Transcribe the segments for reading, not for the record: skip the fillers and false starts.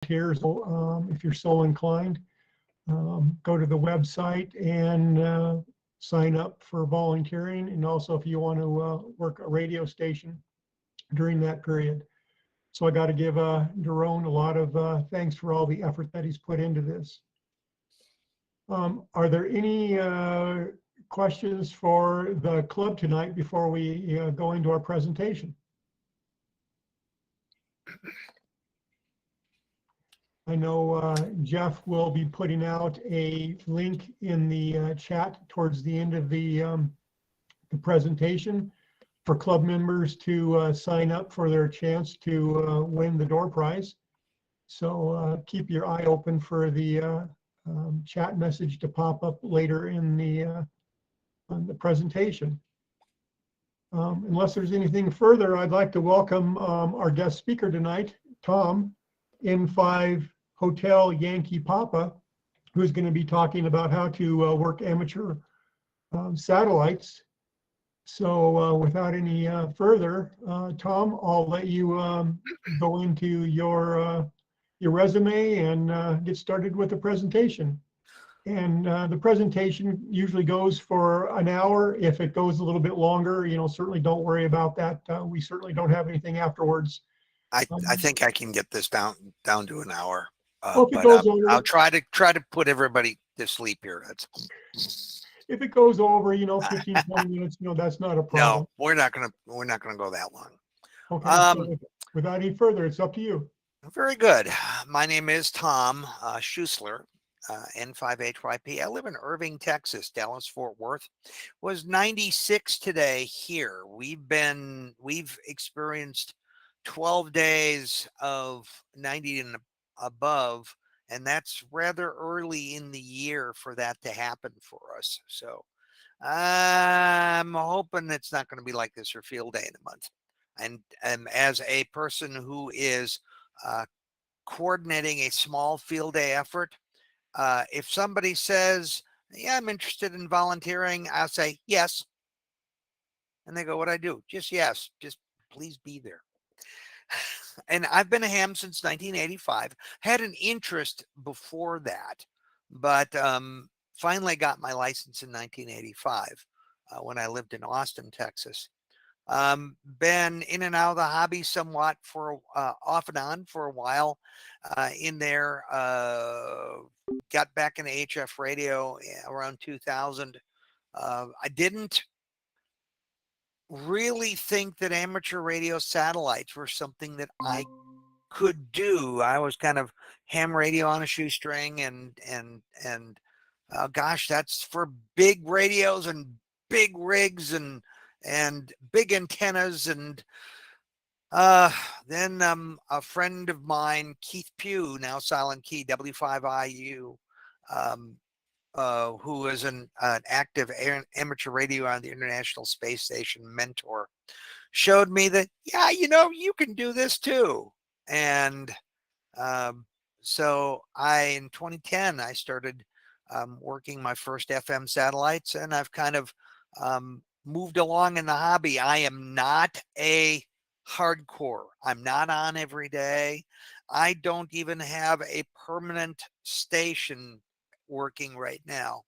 volunteers. If you're so inclined, go to the website and sign up for volunteering. And also if you want to work a radio station during that period. So I got to give Daron a lot of thanks for all the effort that he's put into this. Are there any questions for the club tonight before we go into our presentation? I know Jeff will be putting out a link in the chat towards the end of the presentation for club members to sign up for their chance to win the door prize. So keep your eye open for the chat message to pop up later in the presentation. Unless there's anything further, I'd like to welcome our guest speaker tonight, Tom, N5 Hotel Yankee Papa, who's going to be talking about how to work amateur satellites. So without any further, Tom, I'll let you go into your resume and get started with the presentation. And the presentation usually goes for an hour. If it goes a little bit longer, certainly don't worry about that. We certainly don't have anything afterwards. I think I can get this down to an hour. Well, if it goes over, I'll try to put everybody to sleep here. If it goes over, 15, 20 minutes, that's not a problem. No, we're not gonna go that long. Okay. So without any further, it's up to you. Very good. My name is Tom Schuessler, N5HYP. I live in Irving, Texas. Dallas Fort Worth was 96 today here. We've experienced 12 days of 90 and above, and that's rather early in the year for that to happen for us. So I'm hoping it's not going to be like this for field day in a month. And as a person who is coordinating a small field day effort, if somebody says, yeah, I'm interested in volunteering, I'll say yes. And they go, what do I do? Just yes, just please be there. And I've been a ham since 1985. Had an interest before that, but finally got my license in 1985 when I lived in Austin, Texas. Been in and out of the hobby somewhat for off and on for a while in there. Got back into HF radio around 2000. I didn't really think that amateur radio satellites were something that I could do. I was kind of ham radio on a shoestring and gosh, that's for big radios and big rigs and big antennas. And then a friend of mine, Keith Pugh, now Silent Key, W5IU, who is an active amateur radio on the International Space Station mentor, showed me that, yeah, you can do this too. And so in 2010, I started working my first FM satellites, and I've kind of moved along in the hobby. I am not a hardcore. I'm not on every day. I don't even have a permanent station working right now.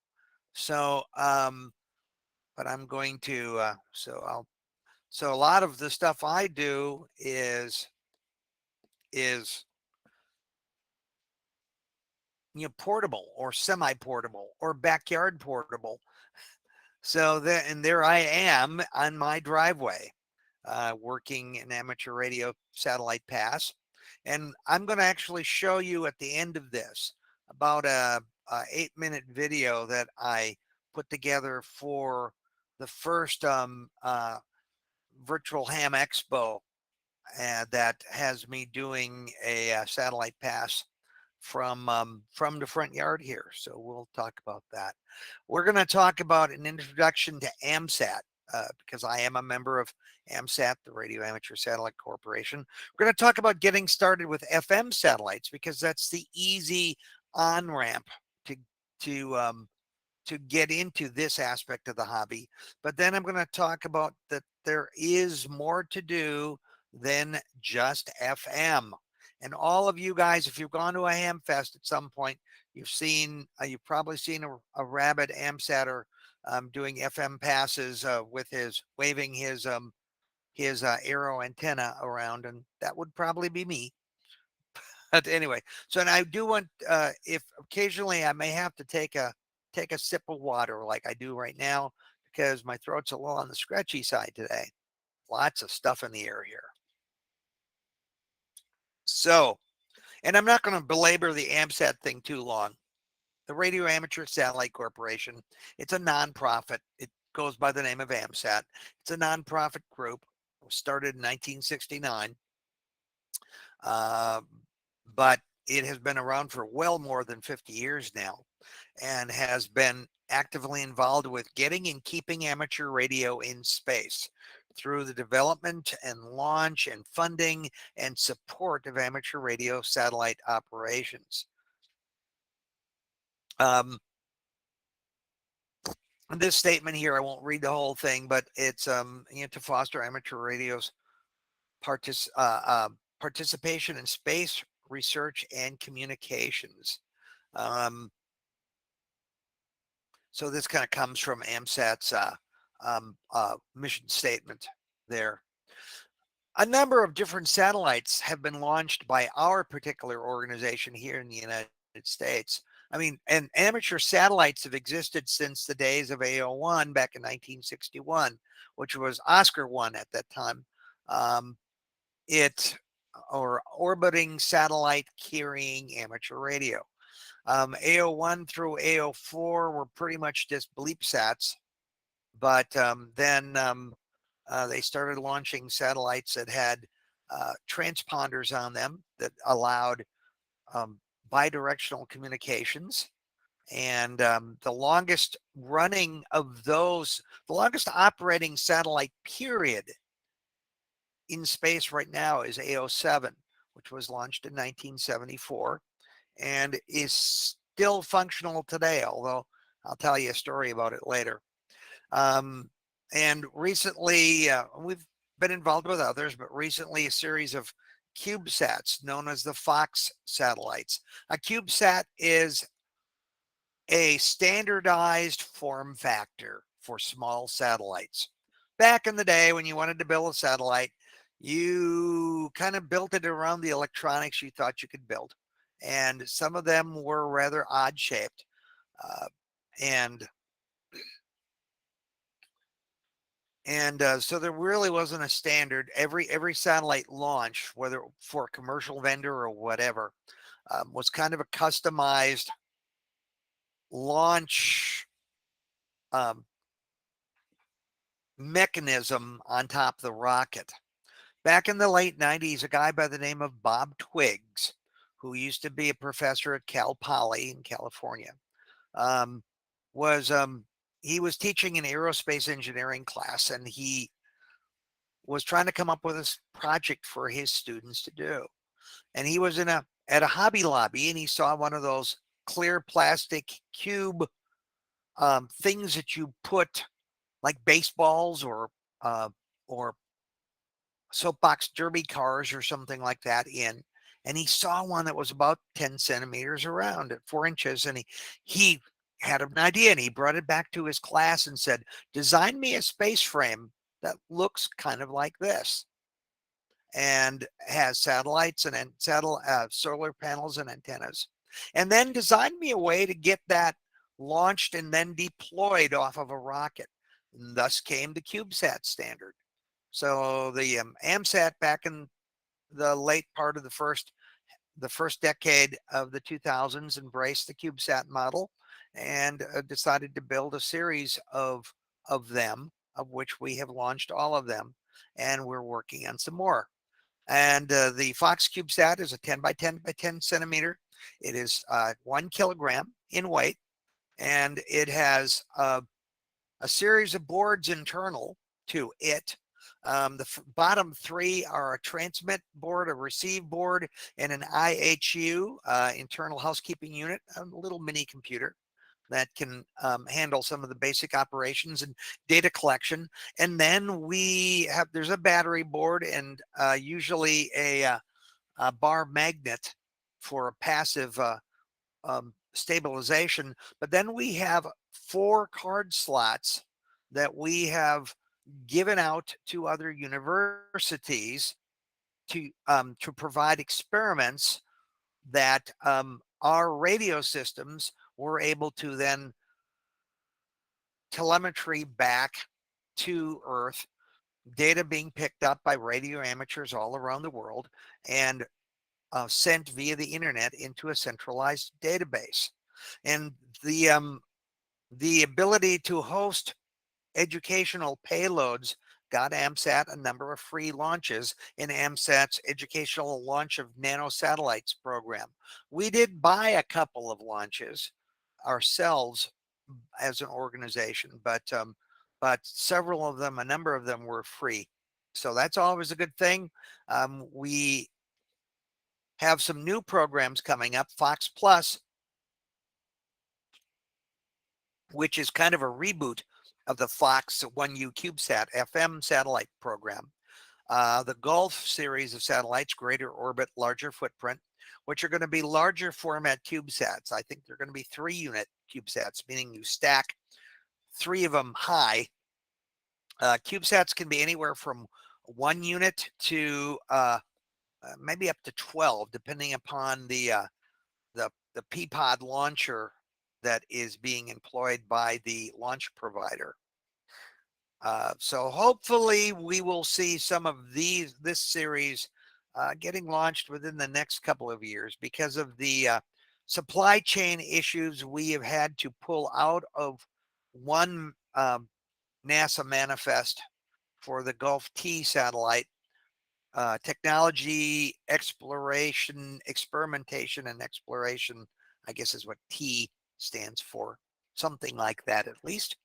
So, but I'm going to, so a lot of the stuff I do is portable or semi-portable or backyard portable. So there I am on my driveway, working an amateur radio satellite pass. And I'm going to actually show you at the end of this about a 8-minute video that I put together for the first virtual ham expo that has me doing a satellite pass from the front yard here. So we'll talk about that. We're going to talk about an introduction to AMSAT because I am a member of AMSAT, the Radio Amateur Satellite Corporation. We're going to talk about getting started with FM satellites because that's the easy on-ramp to get into this aspect of the hobby. But then I'm going to talk about that there is more to do than just FM. And all of you guys, if you've gone to a ham fest at some point, you've probably seen a rabid AMSAT doing FM passes with his waving his arrow antenna around, and that would probably be me. But anyway, so and I do want if occasionally I may have to take a sip of water like I do right now because my throat's a little on the scratchy side today. Lots of stuff in the air here. So, and I'm not going to belabor the AMSAT thing too long. The Radio Amateur Satellite Corporation, it's a nonprofit. It goes by the name of AMSAT. It's a nonprofit group. It was started in 1969. But it has been around for well more than 50 years now and has been actively involved with getting and keeping amateur radio in space through the development and launch and funding and support of amateur radio satellite operations. This statement here, I won't read the whole thing, but it's to foster amateur radio's participation in space research and communications. So this kind of comes from AMSAT's mission statement there. A number of different satellites have been launched by our particular organization here in the United States. I mean, and amateur satellites have existed since the days of AO1 back in 1961, which was Oscar 1 at that time. Orbiting satellite carrying amateur radio. AO1 through AO4 were pretty much just bleep sats, but then they started launching satellites that had transponders on them that allowed bidirectional communications. And the longest running of those, the longest operating satellite period in space right now is AO7, which was launched in 1974 and is still functional today, although I'll tell you a story about it later. And recently, we've been involved with others, but recently a series of CubeSats known as the Coax satellites. A CubeSat is a standardized form factor for small satellites. Back in the day when you wanted to build a satellite, you kind of built it around the electronics you thought you could build. And some of them were rather odd shaped. So there really wasn't a standard. Every satellite launch, whether for a commercial vendor or whatever, was kind of a customized launch mechanism on top of the rocket. Back in the late 90s, a guy by the name of Bob Twiggs, who used to be a professor at Cal Poly in California, he was teaching an aerospace engineering class, and he was trying to come up with a project for his students to do. And he was at a Hobby Lobby, and he saw one of those clear plastic cube things that you put like baseballs or soapbox derby cars or something like that in. And he saw one that was about 10 centimeters around at 4 inches. And he had an idea, and he brought it back to his class and said, design me a space frame that looks kind of like this and has satellites and solar panels and antennas. And then design me a way to get that launched and then deployed off of a rocket. And thus came the CubeSat standard. So the AMSAT back in the late part of the first decade of the 2000s embraced the CubeSat model and decided to build a series of them, of which we have launched all of them, and we're working on some more. And the Coax CubeSat is a 10 by 10 by 10 centimeter. It is 1 kilogram in weight, and it has a series of boards internal to it. The bottom 3 are a transmit board, a receive board, and an IHU, internal housekeeping unit, a little mini computer that can handle some of the basic operations and data collection. And then there's a battery board and usually a bar magnet for passive stabilization. But then we have 4 card slots that we have given out to other universities to provide experiments that our radio systems were able to then telemetry back to Earth, data being picked up by radio amateurs all around the world and sent via the internet into a centralized database. And the ability to host educational payloads got AMSAT a number of free launches in AMSAT's educational launch of nanosatellites program. We did buy a couple of launches ourselves as an organization, but several of them, a number of them were free. So that's always a good thing. We have some new programs coming up. Fox Plus, which is kind of a reboot of the Fox 1U CubeSat FM satellite program. The Gulf series of satellites, greater orbit, larger footprint, which are going to be larger format CubeSats. I think they're going to be 3-unit CubeSats, meaning you stack 3 of them high. CubeSats can be anywhere from 1 unit to maybe up to 12, depending upon the P-pod launcher that is being employed by the launch provider. So hopefully we will see some of this series getting launched within the next couple of years because of the supply chain issues we have had to pull out of one NASA manifest for the Gulf T satellite. Technology, exploration, experimentation, and exploration, I guess is what T stands for. Something like that, at least.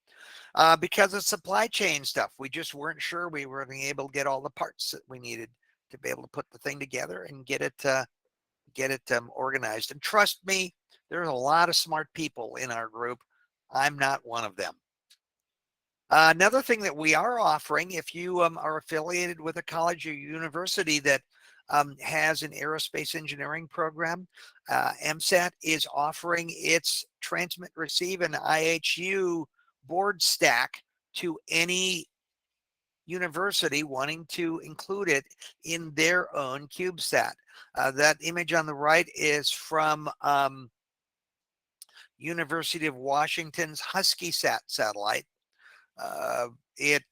Because of supply chain stuff, we just weren't sure we were being able to get all the parts that we needed to be able to put the thing together and get it organized. And trust me, there's a lot of smart people in our group. I'm not one of them. Another thing that we are offering, if you are affiliated with a college or university that has an aerospace engineering program, AMSAT is offering its transmit, receive, and IHU board stack to any university wanting to include it in their own CubeSat. That image on the right is from University of Washington's HuskySat satellite. It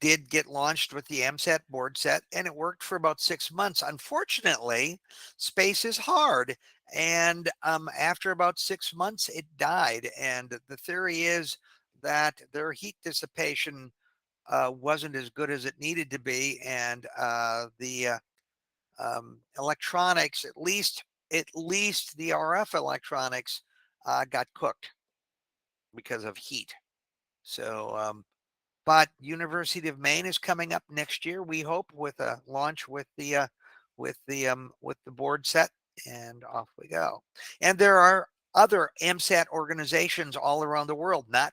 did get launched with the AMSAT board set, and it worked for about 6 months. Unfortunately, space is hard, and after about 6 months, it died. And the theory is that their heat dissipation wasn't as good as it needed to be, and the electronics, at least the RF electronics, got cooked because of heat. So, but University of Maine is coming up next year, we hope, with a launch with the board set, and off we go. And there are other AMSAT organizations all around the world, not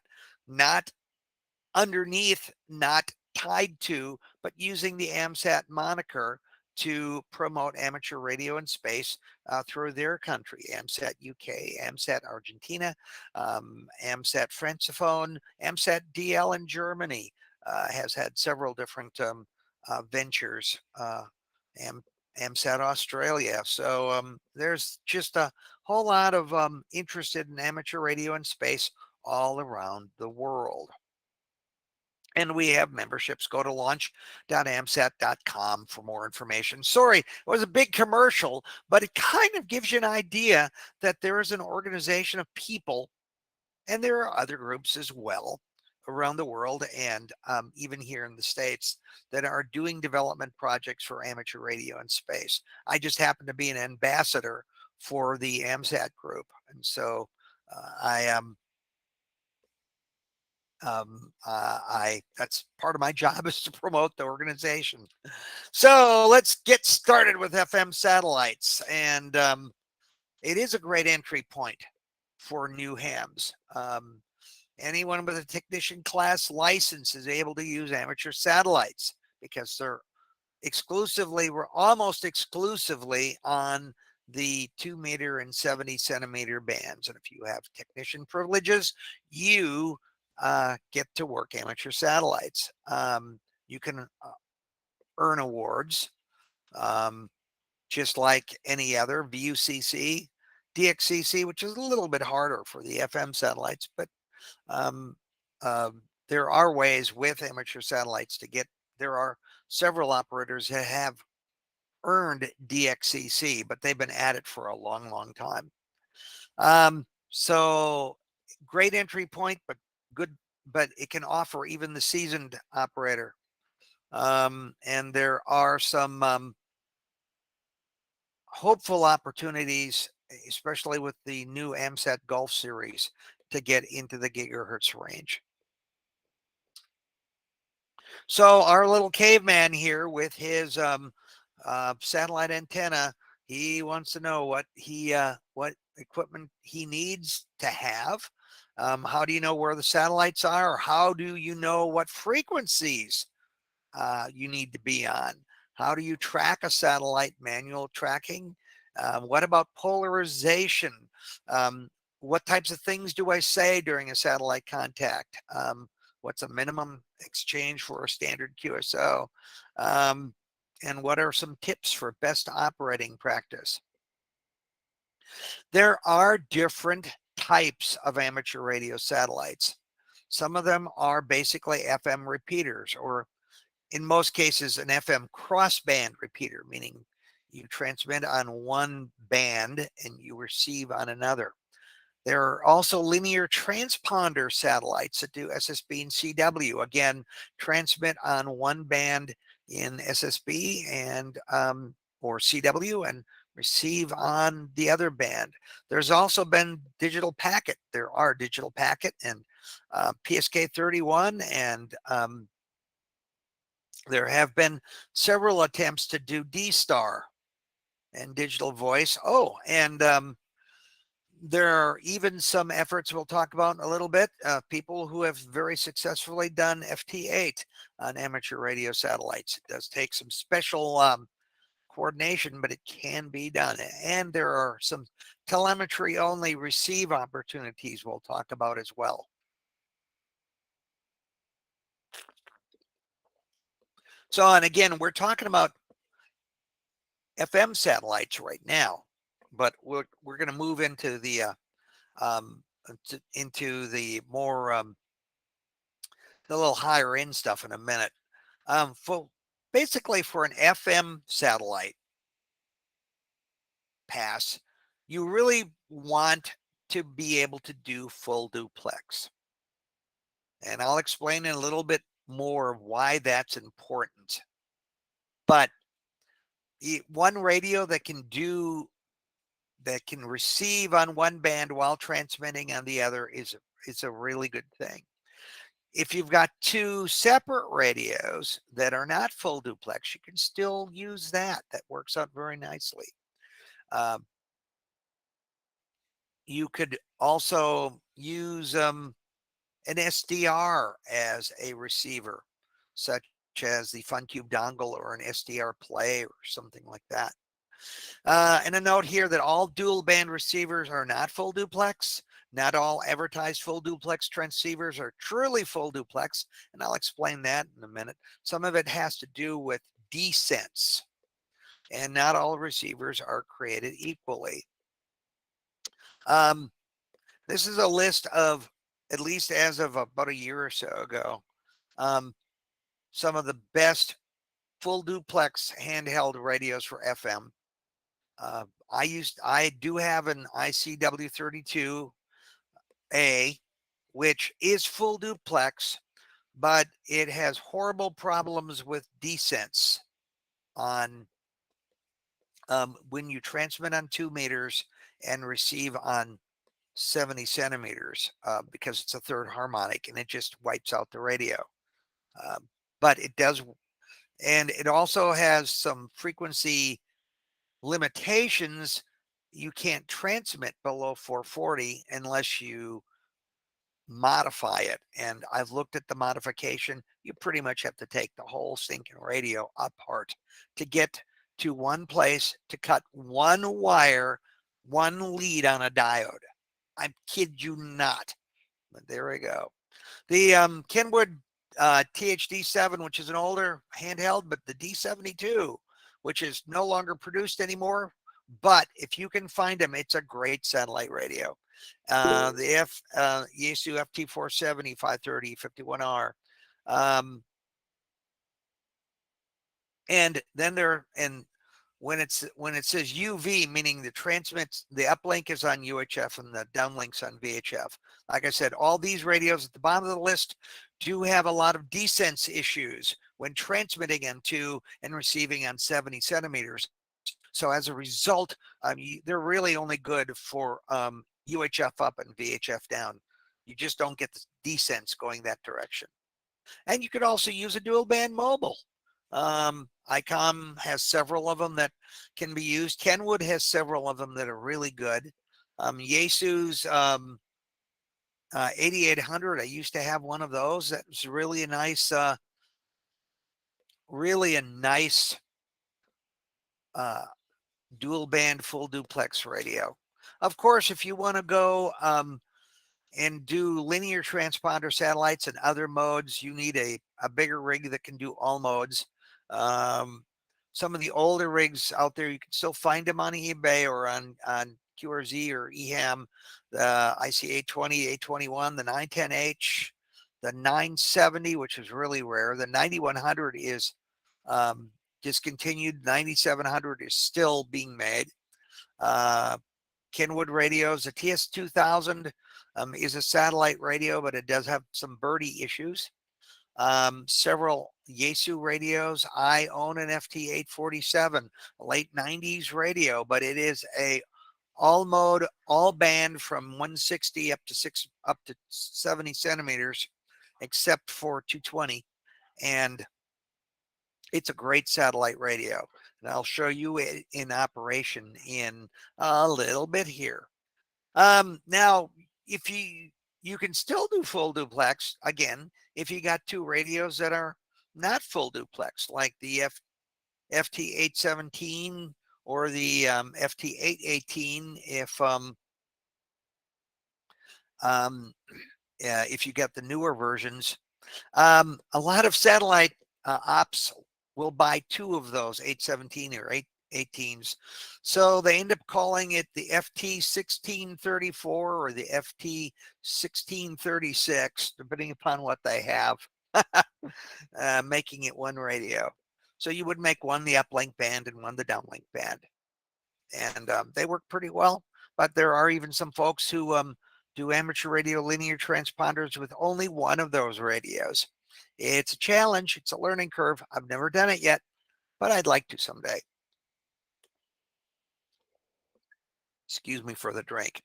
underneath, not tied to, but using the AMSAT moniker to promote amateur radio in space through their country. AMSAT UK, AMSAT Argentina, AMSAT Francophone, AMSAT DL in Germany has had several different ventures, AMSAT Australia. So there's just a whole lot of interested in amateur radio in space all around the world. And we have memberships. Go to launch.amsat.com for more information. Sorry, it was a big commercial, but it kind of gives you an idea that there is an organization of people, and there are other groups as well around the world, and even here in the States, that are doing development projects for amateur radio in space. I just happen to be an ambassador for the AMSAT group, and so I am. That's part of my job, is to promote the organization. So let's get started with FM satellites, and it is a great entry point for new hams. Anyone with a technician class license is able to use amateur satellites because they're we're almost exclusively on the 2 meter and 70 centimeter bands. And if you have technician privileges, you get to work amateur satellites. You can earn awards just like any other VUCC, DXCC, which is a little bit harder for the FM satellites, but um, there are ways with amateur satellites to get. There are several operators that have earned DXCC, but they've been at it for a long, long time. So great entry point, but it can offer even the seasoned operator. And there are some hopeful opportunities, especially with the new AMSAT Gulf series, to get into the gigahertz range. So our little caveman here with his satellite antenna, he wants to know what equipment he needs to have. How do you know where the satellites are? How do you know what frequencies you need to be on? How do you track a satellite? Manual tracking? What about polarization? What types of things do I say during a satellite contact? What's a minimum exchange for a standard QSO? And what are some tips for best operating practice? There are different types of amateur radio satellites. Some of them are basically FM repeaters, or in most cases, an FM crossband repeater, meaning you transmit on one band and you receive on another. There are also linear transponder satellites that do SSB and CW. Again, transmit on one band in SSB and or CW and receive on the other band. There's also been digital packet. There are digital packet and PSK 31, and there have been several attempts to do D-Star and digital voice. Oh, and there are even some efforts we'll talk about in a little bit, people who have very successfully done FT8 on amateur radio satellites. It does take some special coordination, but it can be done. And there are some telemetry only receive opportunities we'll talk about as well. So, and again, we're talking about FM satellites right now, but we're going to move into the more the little higher end stuff in a minute. Basically, for an FM satellite pass, you really want to be able to do full duplex, and I'll explain in a little bit more of why that's important. But one radio that can receive on one band while transmitting on the other is a really good thing. If you've got two separate radios that are not full duplex, you can still use that. That works out very nicely. You could also use an SDR as a receiver, such as the FunCube dongle or an SDR Play or something like that. And a note here that all dual band receivers are not full duplex. Not all advertised full duplex transceivers are truly full duplex, and I'll explain that in a minute. Some of it has to do with descents, and not all receivers are created equally. This is a list of, at least as of about a year or so ago, some of the best full duplex handheld radios for FM. I do have an ICW32A, which is full duplex, but it has horrible problems with descents on when you transmit on 2 meters and receive on 70 centimeters because it's a third harmonic and it just wipes out the radio. But it does, and it also has some frequency limitations. You can't transmit below 440 unless you modify it. And I've looked at the modification. You pretty much have to take the whole stinking radio apart to get to one place to cut one wire, one lead on a diode. I kid you not. But there we go. The Kenwood THD7, which is an older handheld, but the D72, which is no longer produced anymore. But if you can find them, it's a great satellite radio. The Yaesu FT470, 530, 51R. And then when it says UV, meaning the uplink is on UHF and the downlink's on VHF. Like I said, all these radios at the bottom of the list do have a lot of desense issues when transmitting into and receiving on 70 centimeters. So as a result, they're really only good for UHF up and VHF down. You just don't get the desense going that direction. And you could also use a dual band mobile. ICOM has several of them that can be used. Kenwood has several of them that are really good. Yaesu's 8800, I used to have one of those. That was really a nice dual band full duplex radio. Of course, if you want to go and do linear transponder satellites and other modes, you need a bigger rig that can do all modes. Some of the older rigs out there, you can still find them on eBay or on QRZ or EHAM, the IC820, 821, the 910H, the 970, which is really rare. The 9100 is discontinued. 9700 is still being made. Kenwood radios, the TS2000 is a satellite radio, but it does have some birdie issues. Several Yaesu radios. I own an FT847, a late 90s radio, but it is a all mode, all band from 160 up to 70 centimeters, except for 220. And it's a great satellite radio. And I'll show you it in operation in a little bit here. Now, if you can still do full duplex, again, if you got two radios that are not full duplex, like the FT817 or the FT818, if you get the newer versions. A lot of satellite ops will buy two of those 817 or 818s. So they end up calling it the FT1634 or the FT1636, depending upon what they have, making it one radio. So you would make one the uplink band and one the downlink band. And they work pretty well. But there are even some folks who do amateur radio linear transponders with only one of those radios. It's a challenge. It's a learning curve. I've never done it yet, but I'd like to someday. Excuse me for the drink.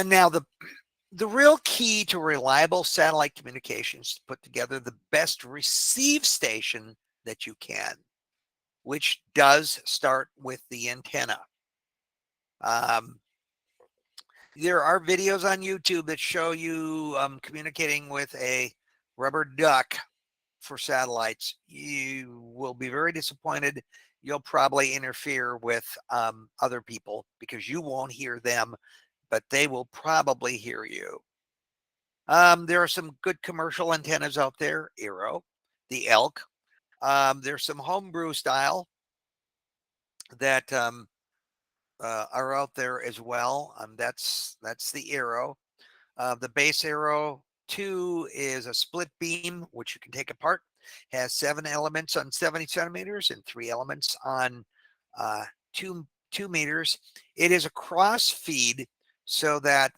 Now, the real key to reliable satellite communications is to put together the best receive station that you can, which does start with the antenna. There are videos on YouTube that show you communicating with a rubber duck for satellites. You will be very disappointed. You'll probably interfere with other people because you won't hear them, but they will probably hear you. There are some good commercial antennas out there, Eero, the Elk. There's some homebrew style that are out there as well. That's the Eero. The base Eero 2 is a split beam, which you can take apart. Has 7 elements on 70 centimeters and 3 elements on 2 meters. It is a cross feed so that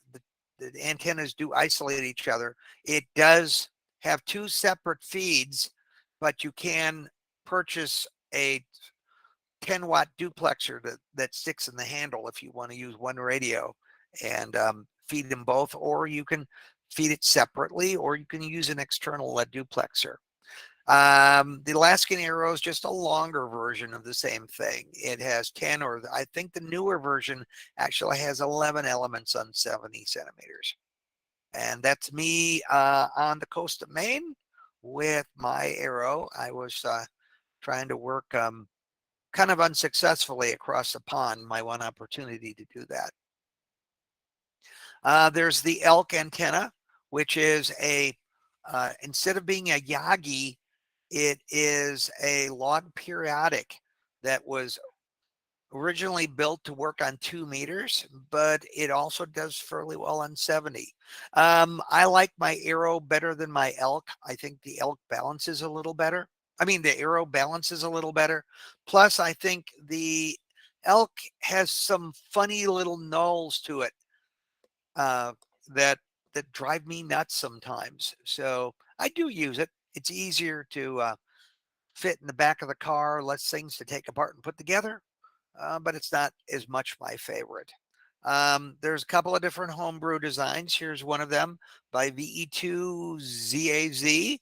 the antennas do isolate each other. It does have 2 separate feeds, but you can purchase a 10-watt duplexer that sticks in the handle if you want to use one radio and feed them both, or you can feed it separately, or you can use an external duplexer. The Alaskan Arrow is just a longer version of the same thing. It has 10, or I think the newer version actually has 11 elements on 70 centimeters. And that's me on the coast of Maine with my arrow. I was trying to work kind of unsuccessfully across the pond, my one opportunity to do that. There's the elk antenna, which is instead of being a Yagi, it is a log periodic that was originally built to work on 2 meters, but it also does fairly well on 70. I like my arrow better than my elk. I think the elk balances a little better. I mean, the arrow balances a little better. Plus, I think the elk has some funny little nulls to it that drive me nuts sometimes. So I do use it. It's easier to fit in the back of the car, less things to take apart and put together, but it's not as much my favorite. There's a couple of different homebrew designs. Here's one of them by VE2ZAZ.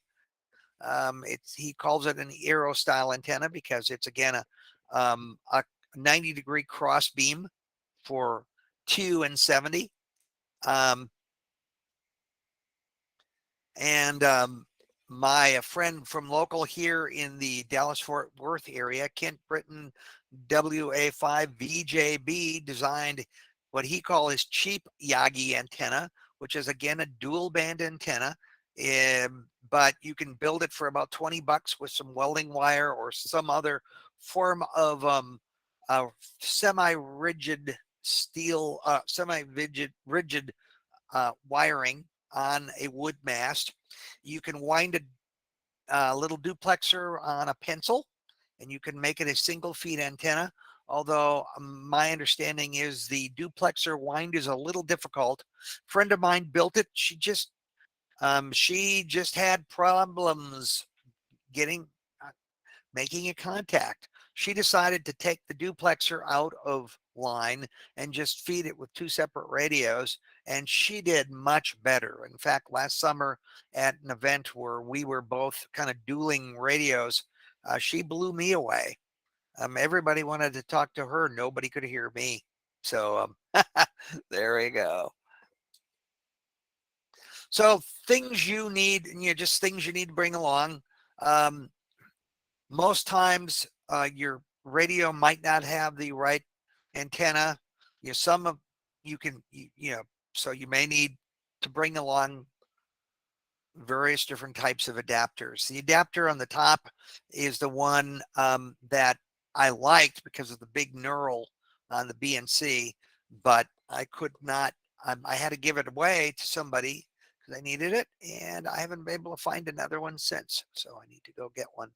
He calls it an Aero style antenna because it's again a 90-degree cross beam for 2 and 70. My friend from local here in the Dallas-Fort Worth area, Kent Britton WA5VJB, designed what he calls his cheap Yagi antenna, which is again a dual band antenna. But you can build it for about $20 with some welding wire or some other form of semi-rigid steel, rigid wiring on a wood mast. You can wind a little duplexer on a pencil, and you can make it a single feed antenna. Although my understanding is the duplexer wind is a little difficult. A friend of mine built it. She just had problems making a contact. She decided to take the duplexer out of line and just feed it with 2 separate radios, and she did much better. In fact, last summer at an event where we were both kind of dueling radios, she blew me away. Everybody wanted to talk to her. Nobody could hear me. So there we go. So things you need, just things you need to bring along. Most times your radio might not have the right antenna. So you may need to bring along various different types of adapters. The adapter on the top is the one that I liked because of the big knurl on the BNC, but I could not, I had to give it away to somebody because I needed it, and I haven't been able to find another one since, so I need to go get one.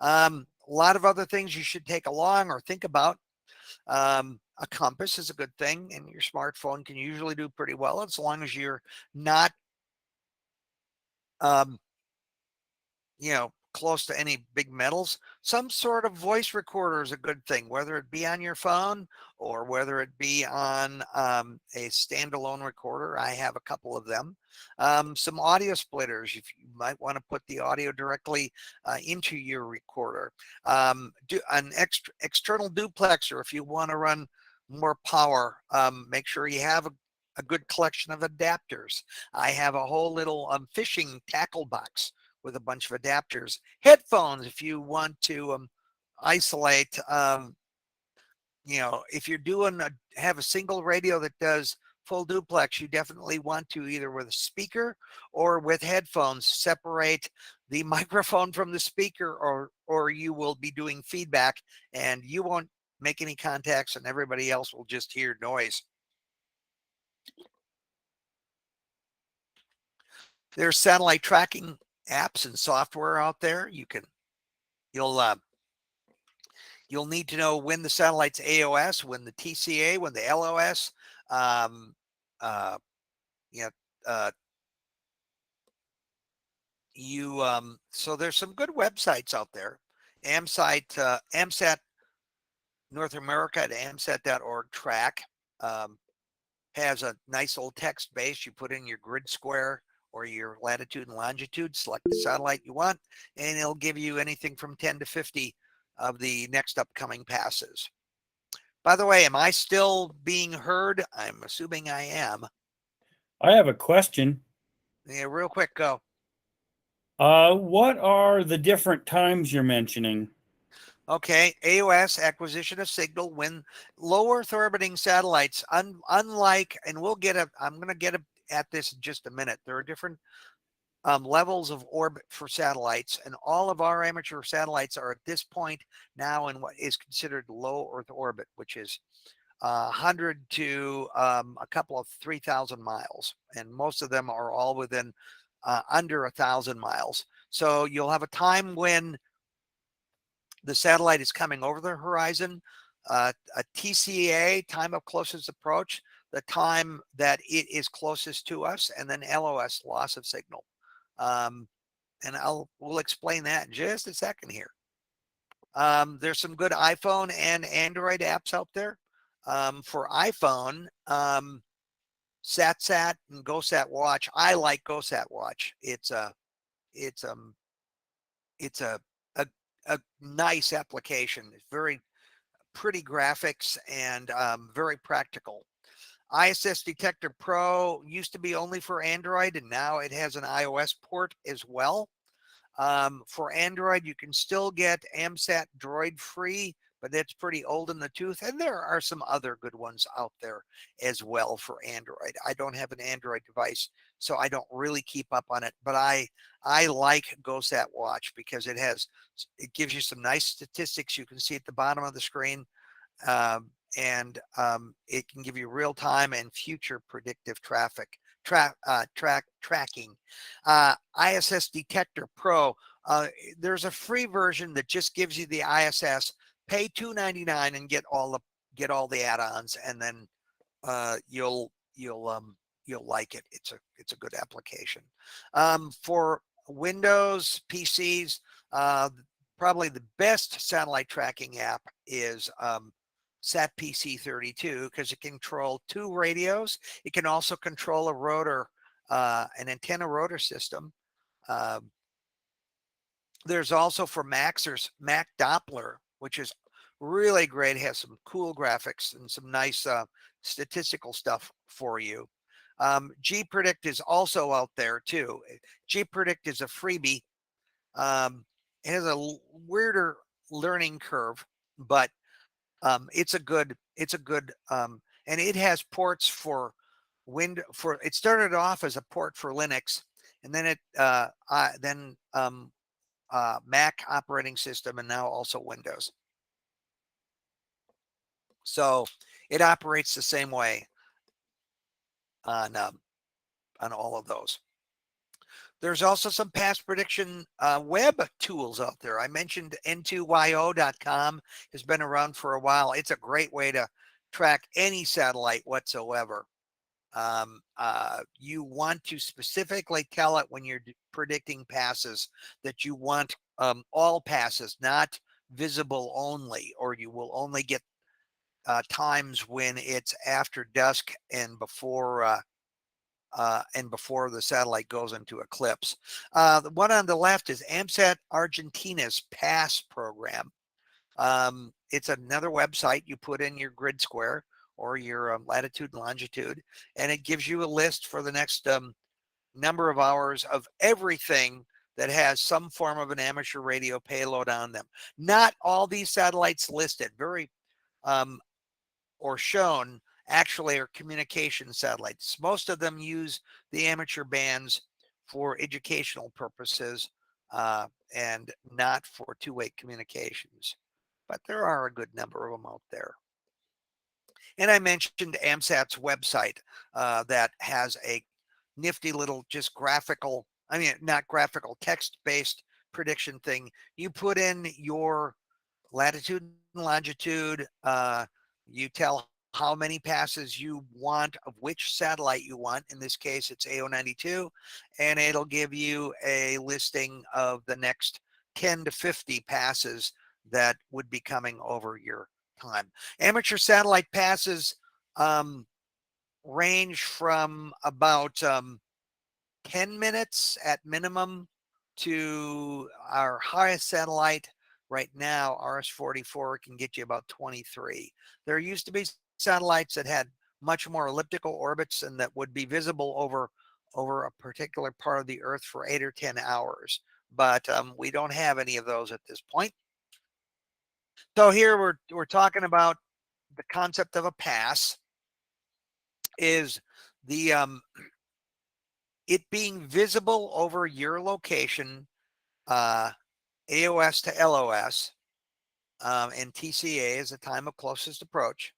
A lot of other things you should take along or think about. A compass is a good thing, and your smartphone can usually do pretty well as long as you're not close to any big metals. Some sort of voice recorder is a good thing, whether it be on your phone or whether it be on a standalone recorder. I have a couple of them. Some audio splitters, if you might want to put the audio directly into your recorder. Do an external duplexer if you want to run more power. Make sure you have a good collection of adapters. I have a whole little fishing tackle box with a bunch of adapters. Headphones, if you want to isolate, if you're have a single radio that does full duplex, you definitely want to, either with a speaker or with headphones, separate the microphone from the speaker, or you will be doing feedback and you won't make any contacts and everybody else will just hear noise. There's satellite tracking apps and software out there. You'll need to know when the satellite's AOS, when the TCA, when the LOS. So there's some good websites out there. AMSAT North America at AMSAT.org track has a nice old text base. You put in your grid square or your latitude and longitude, select the satellite you want, and it'll give you anything from 10 to 50 of the next upcoming passes. By the way, am I still being heard? I'm assuming I am. I have a question. Yeah, real quick, go. What are the different times you're mentioning? Okay, AOS, acquisition of signal, when low Earth orbiting satellites, unlike, and I'm going to get at this in just a minute. There are different levels of orbit for satellites, and all of our amateur satellites are at this point now in what is considered low Earth orbit, which is 100 to a couple of 3,000 miles, and most of them are all within under 1,000 miles. So you'll have a time when the satellite is coming over the horizon, a TCA, time of closest approach, the time that it is closest to us, and then LOS, loss of signal. And we'll explain that in just a second here. There's some good iPhone and Android apps out there. For iPhone, SatSat and GoSat Watch. I like GoSat Watch. It's a a nice application. It's very pretty graphics and very practical. ISS Detector Pro used to be only for Android, and now it has an iOS port as well. For Android, you can still get AMSAT Droid free, but that's pretty old in the tooth. And there are some other good ones out there as well for Android. I don't have an Android device, so I don't really keep up on it. But I like GoSat Watch because it gives you some nice statistics you can see at the bottom of the screen. And it can give you real time and future predictive tracking. ISS Detector Pro. There's a free version that just gives you the ISS. Pay $2.99 and get all the add-ons, and then you'll like it. It's a good application. For Windows PCs, probably the best satellite tracking app is SatPC32 because it can control 2 radios. It can also control a rotor, an antenna rotor system. There's also for Macs, there's Mac Doppler, which is really great. It has some cool graphics and some nice statistical stuff for you. GPredict is also out there too. GPredict is a freebie. It has a weirder learning curve, but it's a good and it has ports for it started off as a port for Linux, and then Mac operating system, and now also Windows. So it operates the same way on all of those. There's also some past prediction web tools out there. I mentioned N5HYP has been around for a while. It's a great way to track any satellite whatsoever. You want to specifically tell it when you're predicting passes that you want all passes, not visible only, or you will only get times when it's after dusk and before the satellite goes into eclipse. The one on the left is AMSAT Argentina's PASS program. It's another website. You put in your grid square or your latitude and longitude, and it gives you a list for the next number of hours of everything that has some form of an amateur radio payload on them. Not all these satellites listed, or shown, actually are communication satellites. Most of them use the amateur bands for educational purposes and not for two-way communications. But there are a good number of them out there. And I mentioned AMSAT's website that has a nifty little just graphical, not graphical, text-based prediction thing. You put in your latitude and longitude, you tell how many passes you want of which satellite you want. In this case, it's AO92, and it'll give you a listing of the next 10 to 50 passes that would be coming over your time. Amateur satellite passes range from about 10 minutes at minimum to our highest satellite. Right now, RS-44 can get you about 23. There used to be satellites that had much more elliptical orbits and that would be visible over a particular part of the Earth for 8 or 10 hours. But we don't have any of those at this point. So here we're talking about the concept of a pass is the it being visible over your location, AOS to LOS, and TCA is the time of closest approach.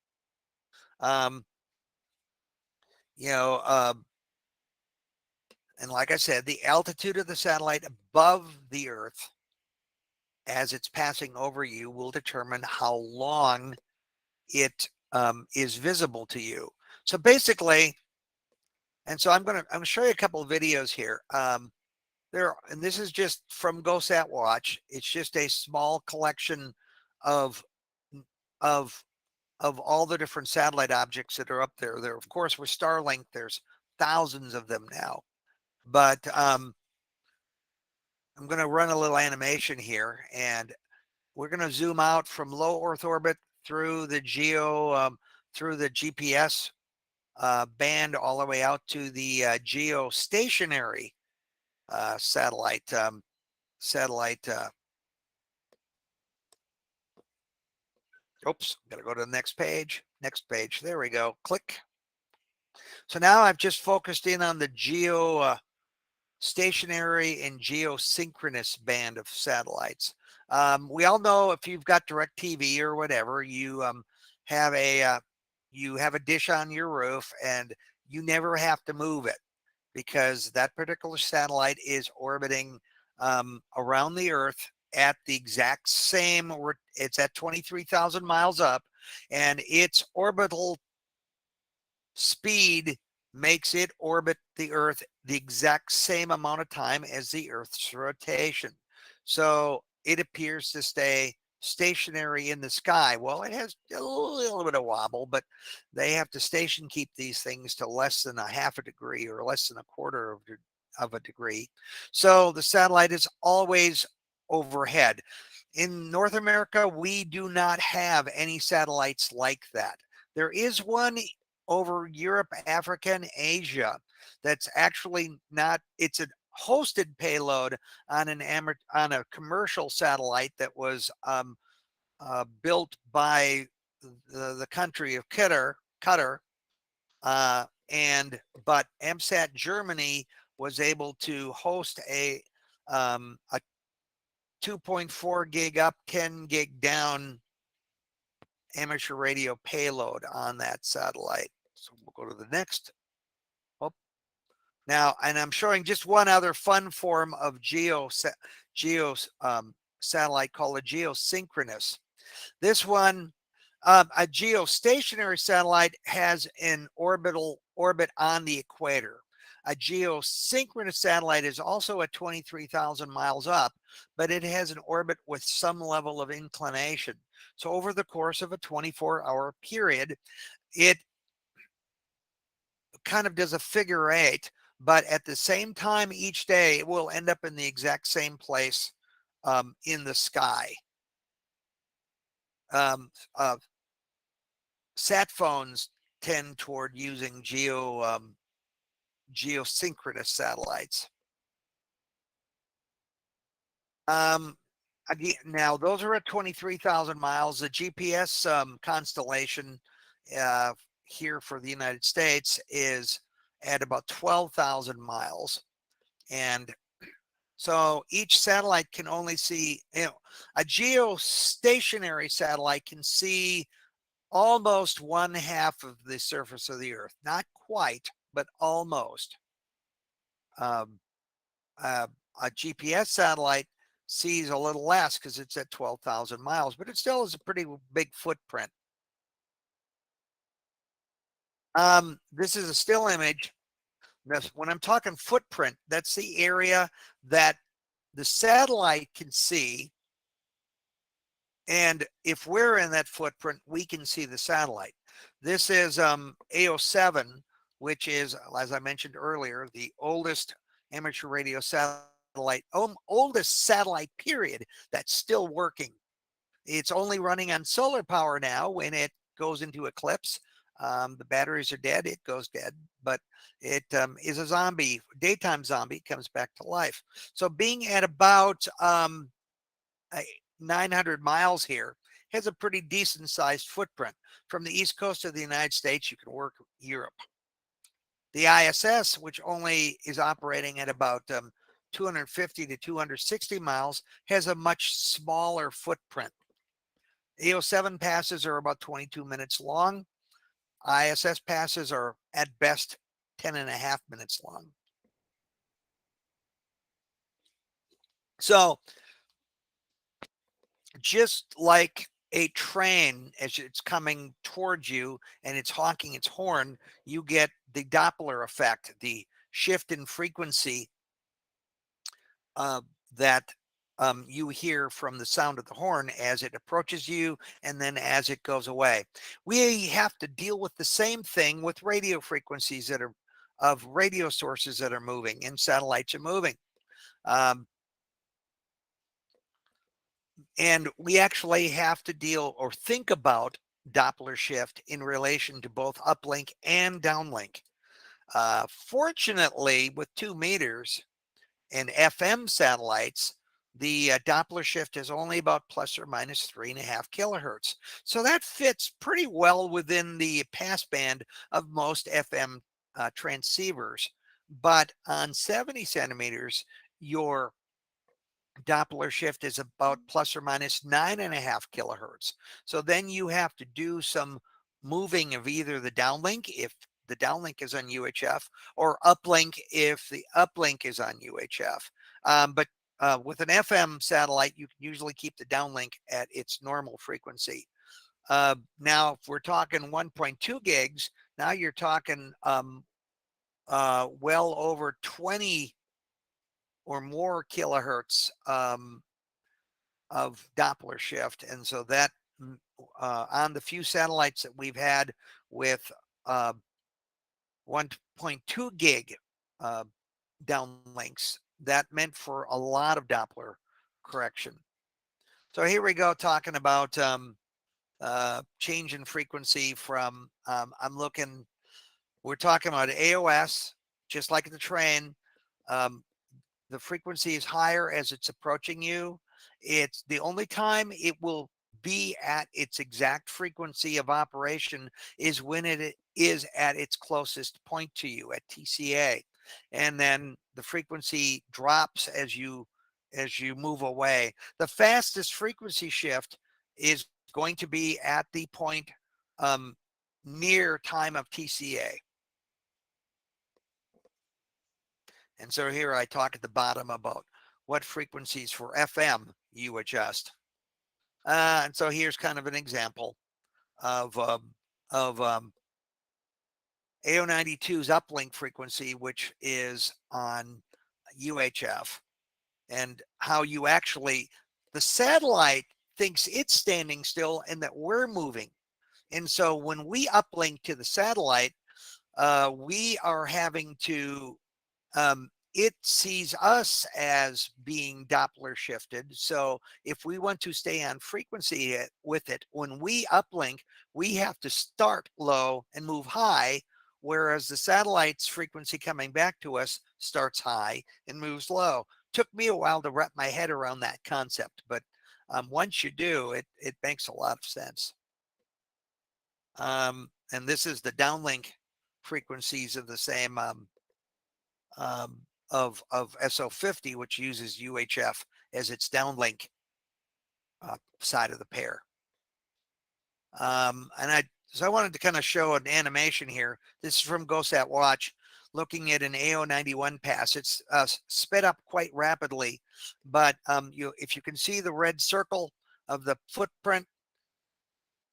You know, and like I said, the altitude of the satellite above the Earth as it's passing over you will determine how long it is visible to you. So basically, and so I'm going to show you a couple of videos here. And this is just from GoSat Watch. It's just a small collection of of all the different satellite objects that are up there. There, of course, with Starlink, there's thousands of them now. But I'm going to run a little animation here, and we're going to zoom out from low Earth orbit through the through the GPS band all the way out to the geostationary satellite. Oops, gotta go to the next page. Next page. There we go. Click. So now I've just focused in on the geostationary and geosynchronous band of satellites. We all know if you've got DirecTV or whatever, you have a dish on your roof, and you never have to move it because that particular satellite is orbiting around the Earth at the exact same, it's at 23,000 miles up, and its orbital speed makes it orbit the Earth the exact same amount of time as the Earth's rotation. So it appears to stay stationary in the sky. Well, it has a little bit of wobble, but they have to station keep these things to less than a half a degree or less than a quarter of a degree. So the satellite is always overhead. In North America, we do not have any satellites like that. There is one over Europe, Africa, and Asia that's actually not, it's a hosted payload on on a commercial satellite that was built by the country of Qatar, but AMSAT Germany was able to host a 2.4 gig up, 10 gig down amateur radio payload on that satellite. So we'll go to the next. Oh, now, and I'm showing just one other fun form of satellite called a geosynchronous. This one, a geostationary satellite has an orbit on the equator. A geosynchronous satellite is also at 23,000 miles up, but it has an orbit with some level of inclination. So over the course of a 24-hour period, it kind of does a figure eight, but at the same time each day, it will end up in the exact same place in the sky. Sat phones tend toward using geosynchronous satellites. Again, now those are at 23,000 miles. The GPS constellation here for the United States is at about 12,000 miles. And so each satellite can only see, a geostationary satellite can see almost 1/2 of the surface of the Earth. Not quite, but almost. A GPS satellite sees a little less because it's at 12,000 miles, but it still is a pretty big footprint. This is a still image. When I'm talking footprint, that's the area that the satellite can see. And if we're in that footprint, we can see the satellite. This is AO7, which is, as I mentioned earlier, the oldest amateur radio satellite, oldest satellite period that's still working. It's only running on solar power now. When it goes into eclipse, the batteries are dead, it goes dead, but it is a zombie, daytime zombie, comes back to life. So being at about 900 miles here has a pretty decent sized footprint. From the east coast of the United States, you can work Europe. The ISS, which only is operating at about 250 to 260 miles, has a much smaller footprint. AO7 passes are about 22 minutes long. ISS passes are at best 10.5 minutes long. So just like a train, as it's coming towards you and it's honking its horn, you get the Doppler effect, the shift in frequency that you hear from the sound of the horn as it approaches you and then as it goes away. We have to deal with the same thing with radio frequencies that are of radio sources that are moving and satellites are moving. And we actually have to deal or think about Doppler shift in relation to both uplink and downlink. Fortunately, with 2 meters and FM satellites, the Doppler shift is only about plus or minus 3.5 kilohertz. So that fits pretty well within the passband of most FM transceivers. But on 70 centimeters, your Doppler shift is about plus or minus 9.5 kilohertz. So then you have to do some moving of either the downlink, if the downlink is on UHF, or uplink if the uplink is on UHF. But with an FM satellite, you can usually keep the downlink at its normal frequency. Now, if we're talking 1.2 gigs, now you're talking well over 20 or more kilohertz of Doppler shift. And so that on the few satellites that we've had with 1.2 gig downlinks, that meant for a lot of Doppler correction. So here we go, talking about change in frequency from, we're talking about AOS, just like the train. The frequency is higher as it's approaching you. It's the only time it will be at its exact frequency of operation is when it is at its closest point to you at TCA. And then the frequency drops as you move away. The fastest frequency shift is going to be at the point near time of TCA. And so here I talk at the bottom about what frequencies for FM you adjust. And so here's kind of an example of AO92's uplink frequency, which is on UHF, and how you actually, the satellite thinks it's standing still and that we're moving. And so when we uplink to the satellite, we are having to, it sees us as being Doppler shifted. So if we want to stay on frequency with it, when we uplink, we have to start low and move high, whereas the satellite's frequency coming back to us starts high and moves low. Took me a while to wrap my head around that concept, but once you do, it makes a lot of sense. And this is the downlink frequencies of the same of SO50, which uses UHF as its downlink side of the pair. So I wanted to kind of show an animation here. This is from GoSat Watch, looking at an AO91 pass. It's sped up quite rapidly, but if you can see the red circle of the footprint,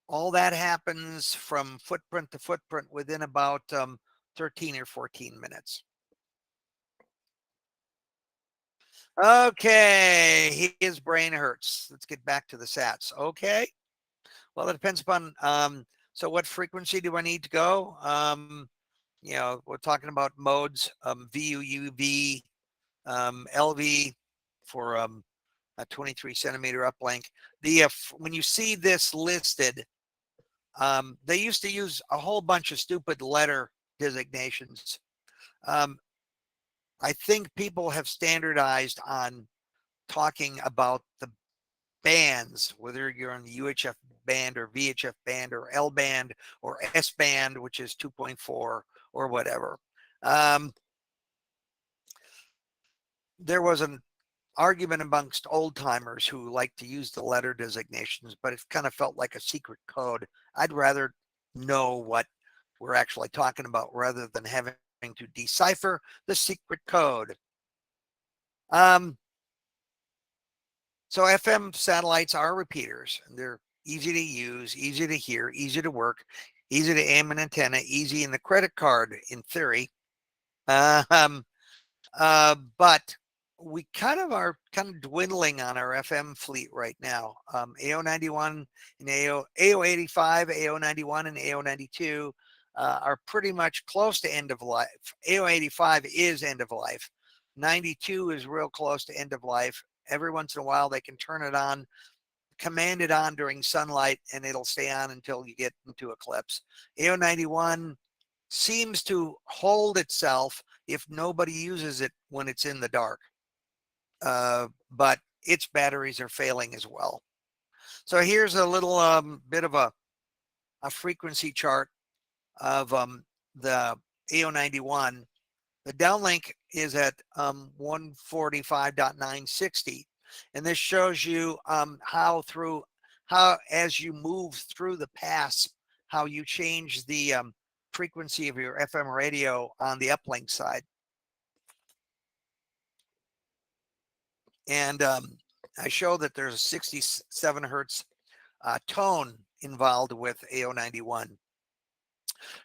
all that happens from footprint to footprint within about 13 or 14 minutes. Okay, his brain hurts. Let's get back to the sats. Okay. Well, it depends upon, so what frequency do I need to go? We're talking about modes, VUUV, LV for a 23 centimeter uplink. When you see this listed, they used to use a whole bunch of stupid letter designations. I think people have standardized on talking about the bands, whether you're on the UHF band or VHF band or L band or S band, which is 2.4 or whatever. There was an argument amongst old timers who like to use the letter designations, but it kind of felt like a secret code. I'd rather know what we're actually talking about rather than having to decipher the secret code. So FM satellites are repeaters, and they're easy to use, easy to hear, easy to work, easy to aim an antenna, easy in the credit card in theory. But we are kind of dwindling on our FM fleet right now. AO91 and AO85, AO91 and AO92 are pretty much close to end of life. AO85 is end of life. 92 is real close to end of life. Every once in a while they can turn it on, command it on during sunlight, and it'll stay on until you get into eclipse. AO91 seems to hold itself if nobody uses it when it's in the dark. But its batteries are failing as well. So here's a little bit of a frequency chart of the AO91. The downlink is at 145.960, and this shows you how as you move through the pass, how you change the frequency of your FM radio on the uplink side. And I show that there's a 67 hertz tone involved with AO91.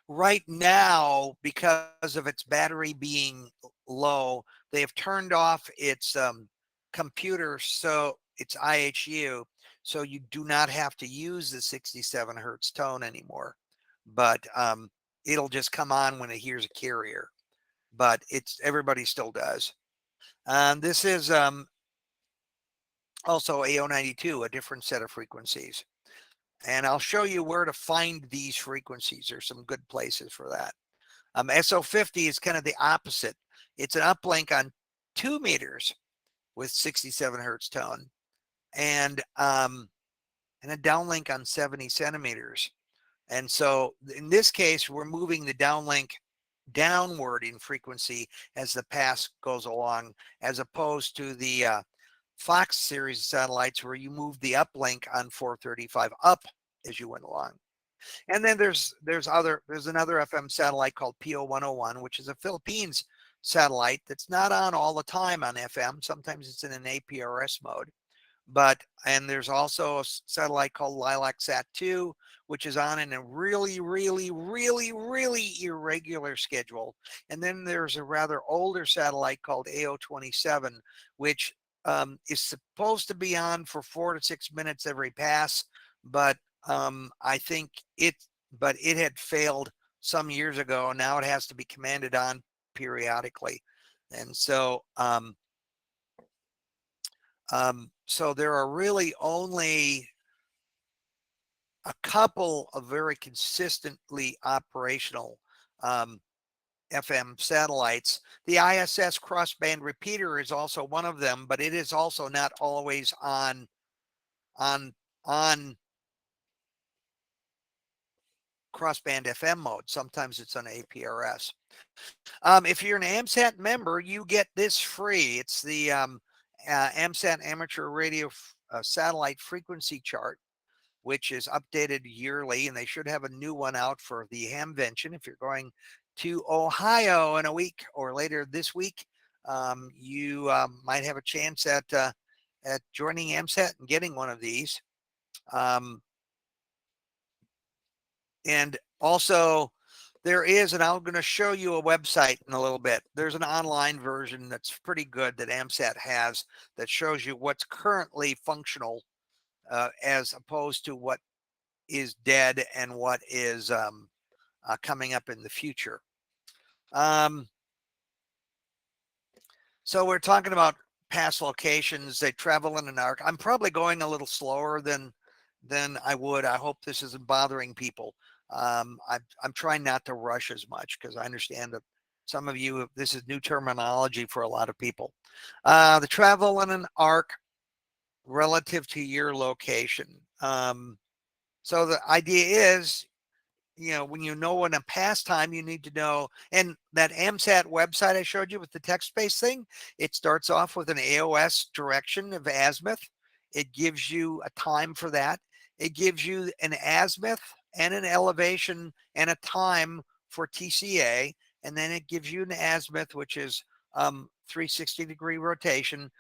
Right now, because of its battery being low, they have turned off its computer, so it's IHU, so you do not have to use the 67 hertz tone anymore. But it'll just come on when it hears a carrier. But everybody still does. This is also AO92, a different set of frequencies. And I'll show you where to find these frequencies. There's some good places for that. SO50 is kind of the opposite. It's an uplink on 2 meters with 67 hertz tone, and a downlink on 70 centimeters. And so in this case, we're moving the downlink downward in frequency as the pass goes along, as opposed to the Fox series satellites where you move the uplink on 435 up as you went along. And then there's another FM satellite called PO101, which is a Philippines satellite that's not on all the time on FM. Sometimes it's in an APRS mode. And there's also a satellite called LilacSat-2, which is on in a really, really, really, really irregular schedule. And then there's a rather older satellite called AO27, which is supposed to be on for 4 to 6 minutes every pass, but I think it had failed some years ago, and now it has to be commanded on periodically. And so so there are really only a couple of very consistently operational FM satellites. The ISS crossband repeater is also one of them, but it is also not always on crossband FM mode. Sometimes it's on APRS. If you're an AMSAT member, you get this free. It's the AMSAT Amateur Radio Satellite Frequency Chart, which is updated yearly, and they should have a new one out for the Hamvention. If you're going to Ohio in a week or later this week, you might have a chance at joining AMSAT and getting one of these. And also there is, and I'm going to show you a website in a little bit. There's an online version that's pretty good that AMSAT has that shows you what's currently functional as opposed to what is dead and what is coming up in the future. So we're talking about past locations. They travel in an arc. I'm probably going a little slower than I would. I hope this isn't bothering people. I'm trying not to rush as much because I understand that some of you, this is new terminology for a lot of people. The travel in an arc relative to your location. So the idea is, when you know in a past time, you need to know. And that AMSAT website I showed you with the text-based thing, it starts off with an AOS direction of azimuth. It gives you a time for that. It gives you an azimuth and an elevation and a time for TCA. And then it gives you an azimuth, which is 360-degree rotation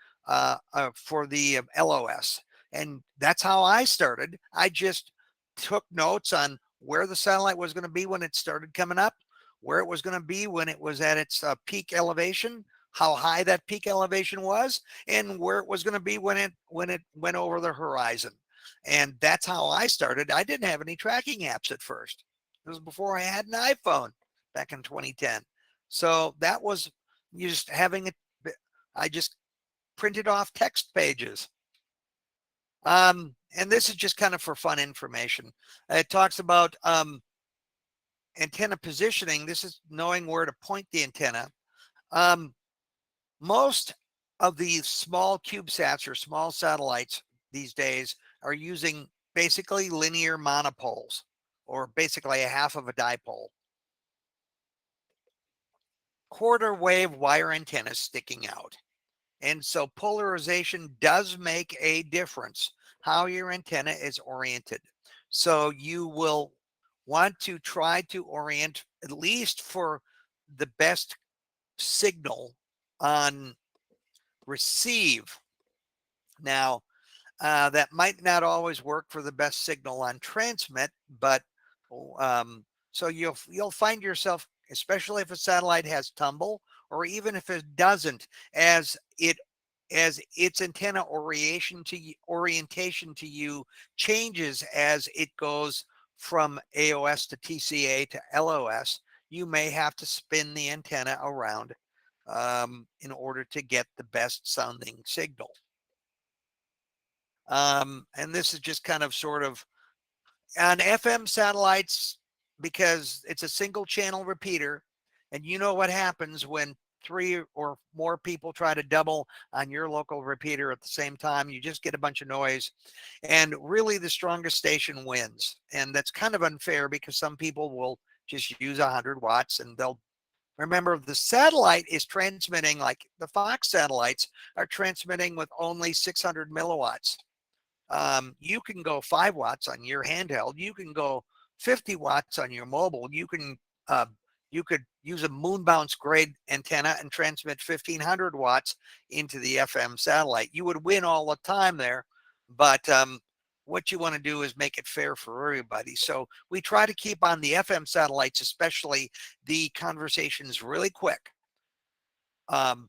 for the LOS. And that's how I started. I just took notes on where the satellite was going to be when it started coming up, where it was going to be when it was at its peak elevation, how high that peak elevation was, and where it was going to be when it went over the horizon. And that's how I started. I didn't have any tracking apps at first. It was before I had an iPhone back in 2010. So that was just having it. I just printed off text pages. And this is just kind of for fun information. It talks about antenna positioning. This is knowing where to point the antenna. Most of these small CubeSats or small satellites these days are using basically linear monopoles, or basically a half of a dipole. Quarter wave wire antennas sticking out. And so polarization does make a difference how your antenna is oriented. So you will want to try to orient, at least for the best signal on receive. Now, that might not always work for the best signal on transmit, but so you'll find yourself, especially if a satellite has tumble, or even if it doesn't, as its antenna orientation to you changes as it goes from AOS to TCA to LOS, you may have to spin the antenna around in order to get the best sounding signal. And this is just kind of sort of on FM satellites, because it's a single channel repeater, and you know what happens when 3 or more people try to double on your local repeater at the same time. You just get a bunch of noise, and really the strongest station wins. And that's kind of unfair because some people will just use 100 watts, and they'll remember the satellite is transmitting, like the Fox satellites are transmitting with only 600 milliwatts. You can go 5 watts on your handheld. You can go 50 watts on your mobile. You could use a moon bounce grade antenna and transmit 1500 watts into the FM satellite. You would win all the time there, but what you want to do is make it fair for everybody. So we try to keep on the FM satellites, especially, the conversations really quick. Call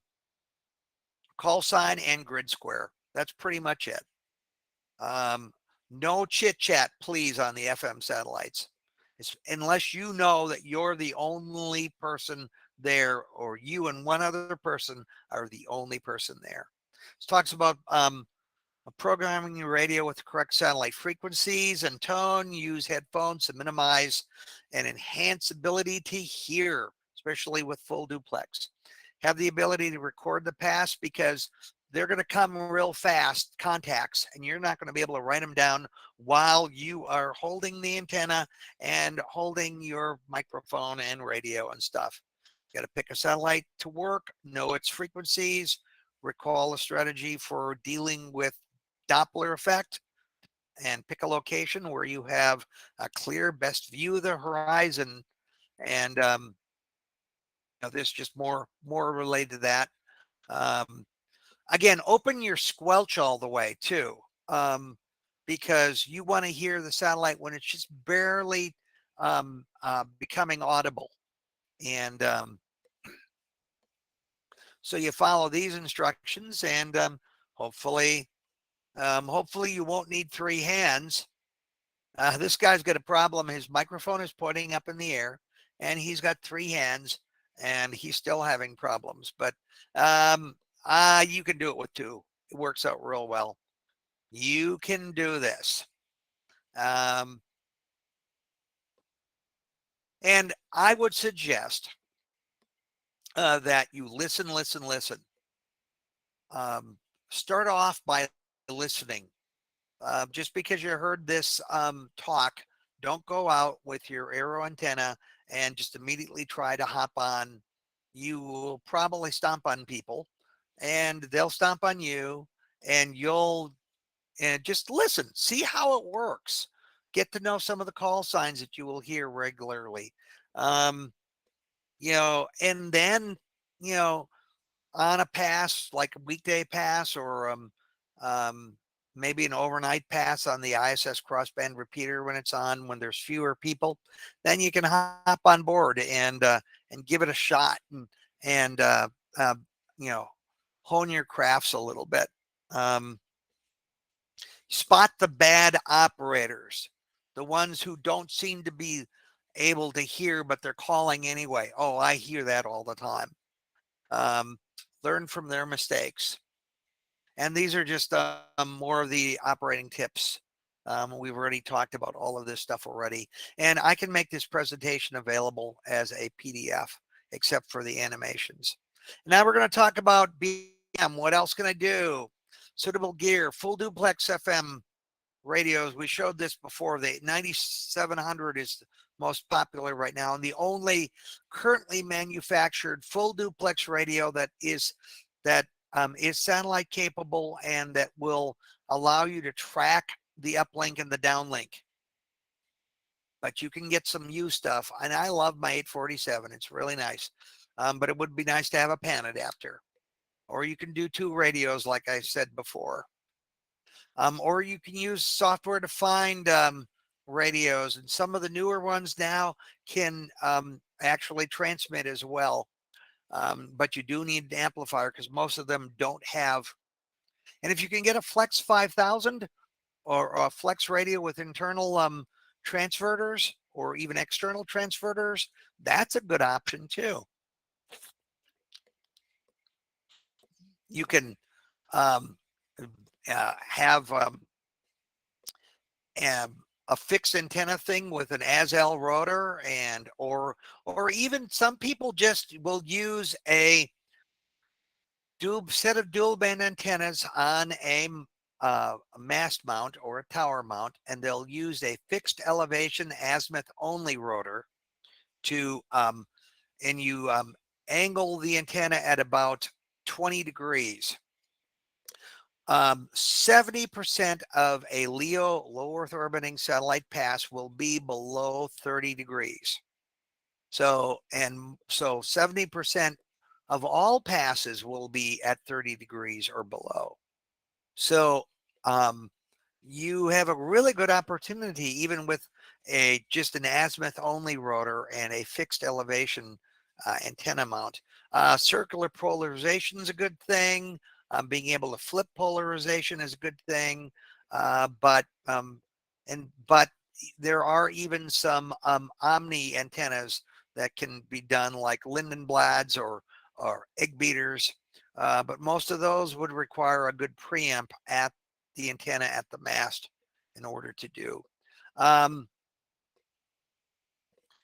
sign and grid square. That's pretty much it. No chit chat, please, on the FM satellites, unless you know that you're the only person there, or you and one other person are the only person there. It talks about programming your radio with the correct satellite frequencies and tone. Use headphones to minimize and enhance ability to hear, especially with full duplex. Have the ability to record the pass, because they're going to come real fast, contacts, and you're not going to be able to write them down while you are holding the antenna and holding your microphone and radio and stuff. You got to pick a satellite to work, know its frequencies, recall a strategy for dealing with Doppler effect, and pick a location where you have a clear best view of the horizon. And this just more related to that. Again, open your squelch all the way too, because you want to hear the satellite when it's just barely becoming audible. And so you follow these instructions, and hopefully you won't need 3 hands. This guy's got a problem. His microphone is pointing up in the air, and he's got 3 hands, and he's still having problems. But You can do it with 2. It works out real well. You can do this. And I would suggest that you listen. Start off by listening. Just because you heard this talk, don't go out with your aero antenna and just immediately try to hop on. You will probably stomp on people, and they'll stomp on you, and just listen, see how it works. Get to know some of the call signs that you will hear regularly. And then, on a pass, like a weekday pass, or maybe an overnight pass on the ISS crossband repeater when it's on, when there's fewer people, then you can hop on board and give it a shot, and hone your crafts a little bit. Spot the bad operators, the ones who don't seem to be able to hear, but they're calling anyway. Oh, I hear that all the time. Learn from their mistakes. And these are just more of the operating tips. We've already talked about all of this stuff already. And I can make this presentation available as a PDF, except for the animations. Now we're going to talk about BM. What else can I do? Suitable gear, full duplex FM radios. We showed this before. The 9700 is the most popular right now, and the only currently manufactured full duplex radio that is satellite capable and that will allow you to track the uplink and the downlink. But you can get some used stuff, and I love my 847. It's really nice, but it would be nice to have a pan adapter, or you can do 2 radios like I said before. Or you can use software to find radios, and some of the newer ones now can actually transmit as well. But you do need an amplifier because most of them don't have. And if you can get a Flex 5000 or a Flex radio with internal transverters or even external transverters, that's a good option too. You can have a fixed antenna thing with an as-L rotor, and or even some people just will use a set of dual band antennas on a mast mount or a tower mount, and they'll use a fixed elevation azimuth only rotor to and you angle the antenna at about 20 degrees. 70% of a LEO low Earth orbiting satellite pass will be below 30 degrees. So 70% of all passes will be at 30 degrees or below. So you have a really good opportunity, even with just an azimuth only rotor and a fixed elevation antenna mount. Circular polarization is a good thing. Being able to flip polarization is a good thing. But there are even some omni antennas that can be done, like Lindenblads or egg beaters. But most of those would require a good preamp at the antenna at the mast in order to do.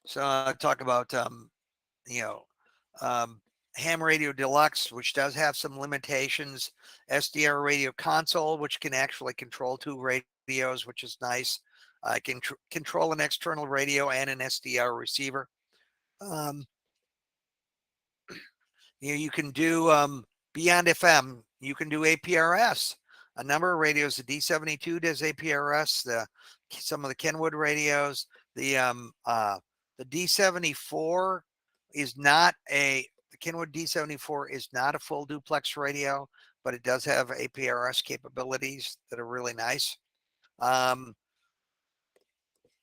So I talk about Ham Radio Deluxe, which does have some limitations. SDR Radio Console, which can actually control 2 radios, which is nice. I can control an external radio and an SDR receiver. You can do beyond FM. You can do APRS. A number of radios. The D72 does APRS. Some of the Kenwood radios. The D74 is not the Kenwood D74 is not a full duplex radio, but it does have APRS capabilities that are really nice.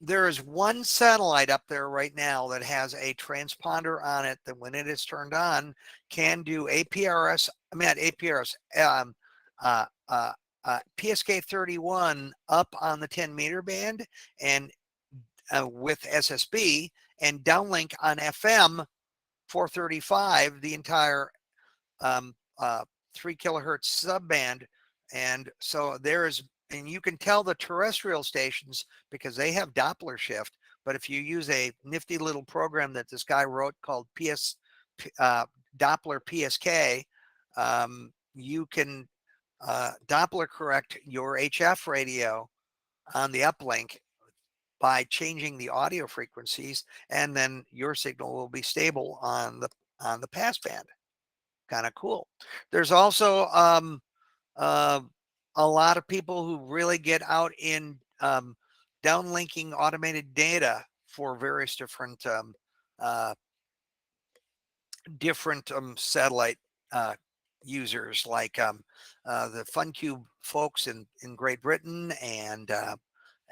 There is one satellite up there right now that has a transponder on it that, when it is turned on, can do APRS. I mean, not APRS. PSK 31 up on the 10-meter band, and with SSB, and downlink on FM 435 the entire 3 kilohertz subband. And so and you can tell the terrestrial stations because they have Doppler shift. But if you use a nifty little program that this guy wrote called Doppler PSK, you can Doppler correct your HF radio on the uplink by changing the audio frequencies, and then your signal will be stable on the passband. Kind of cool. There's also a lot of people who really get out in downlinking automated data for various different satellite users, like the FunCube folks in Great Britain, and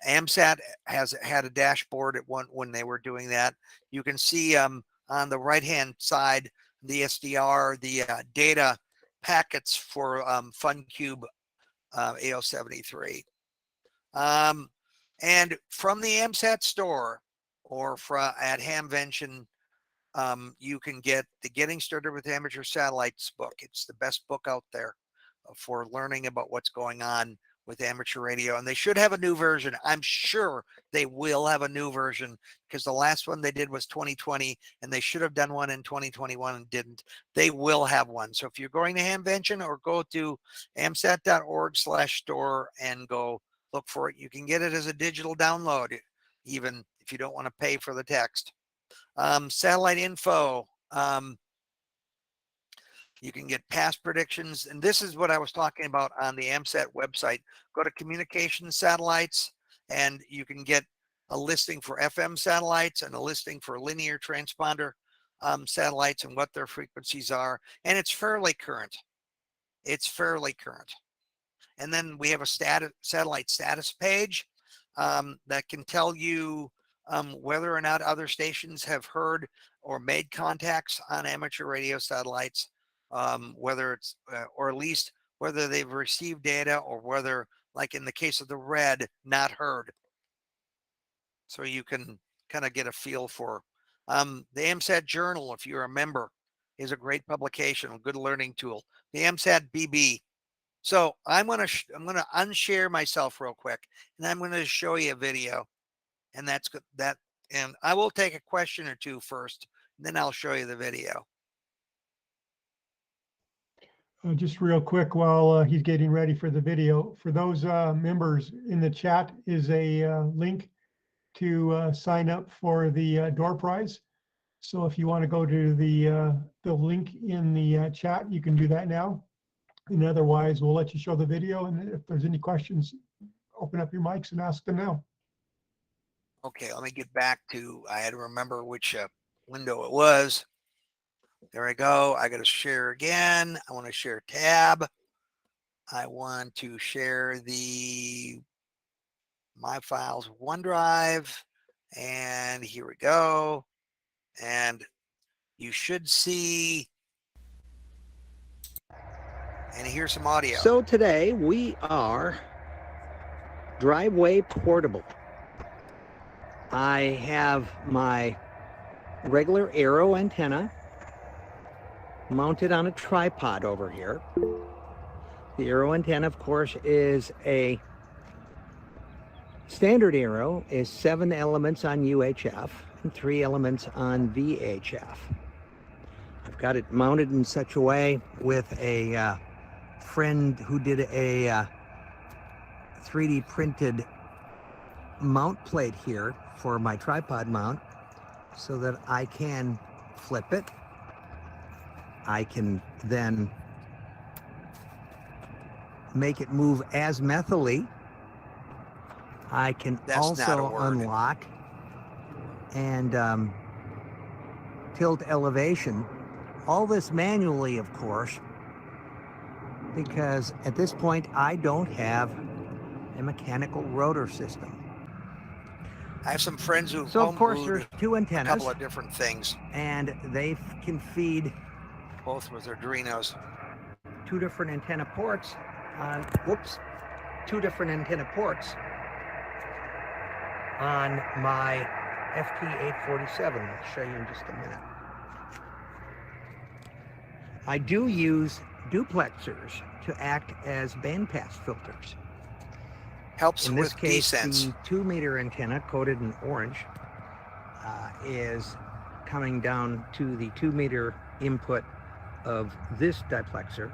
AMSAT has had a dashboard at one when they were doing that. You can see on the right hand side the SDR, the data packets for FunCube AO73. And from the AMSAT store or at Hamvention, you can get the Getting Started with Amateur Satellites book. It's the best book out there for learning about what's going on with amateur radio. And they should have a new version. I'm sure they will have a new version, because the last one they did was 2020, and they should have done one in 2021 and didn't. They will have one. So if you're going to Hamvention, or go to amsat.org/store and go look for it, you can get it as a digital download, even if you don't want to pay for the text. Satellite info. You can get past predictions. And this is what I was talking about on the AMSAT website. Go to communication satellites, and you can get a listing for FM satellites and a listing for linear transponder satellites and what their frequencies are. And it's fairly current. It's fairly current. And then we have a satellite status page that can tell you whether or not other stations have heard or made contacts on amateur radio satellites, whether it's, or at least whether they've received data, or whether, like in the case of the red, not heard. So you can kind of get a feel for the AMSAT Journal, if you're a member, is a great publication, a good learning tool. The AMSAT BB. So I'm gonna unshare myself real quick, and I'm gonna show you a video, and that's good. And I will take a question or two first, and then I'll show you the video. Just real quick, while he's getting ready for the video, for those members in the chat is a link to sign up for the door prize. So if you want to go to the link in the chat, you can do that now. And otherwise, we'll let you show the video. And if there's any questions, open up your mics and ask them now. Okay, let me get back to, I had to remember which window it was. There I go. I got to share again. I want to share tab. I want to share my files OneDrive. And here we go. And you should see, and here's some audio. So today we are driveway portable. I have my regular Arrow antenna mounted on a tripod over here. The Arrow antenna, of course, is a standard Arrow, is 7 elements on UHF and 3 elements on VHF. I've got it mounted in such a way with a friend who did a 3D printed mount plate here for my tripod mount, so that I can flip it. I can then make it move azimuthally. I can also unlock and tilt elevation. All this manually, of course, because at this point I don't have a mechanical rotor system. I have some friends who So of course there's 2 antennas, a couple of different things, and they can feed both with Arduinos. 2 different antenna ports on, 2 different antenna ports on my FT847. I'll show you in just a minute. I do use duplexers to act as bandpass filters. Helps In this with case, descents. the 2-meter antenna coated in orange is coming down to the 2-meter input of this diplexer,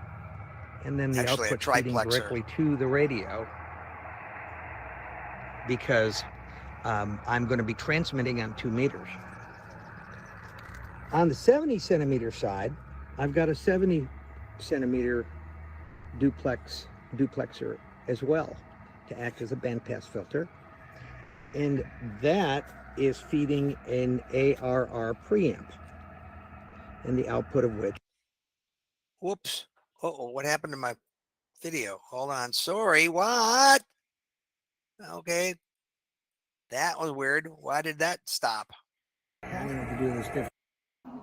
and then the Actually, a output feeding triplexer. directly to the radio, because I'm going to be transmitting on 2 meters. On the 70 centimeter side, I've got a 70 centimeter duplexer as well to act as a bandpass filter, and that is feeding an ARR preamp, and the output of which. Whoops. Uh-oh, what happened to my video? Hold on. Sorry. What? Okay. That was weird. Why did that stop? I'm going to do this different.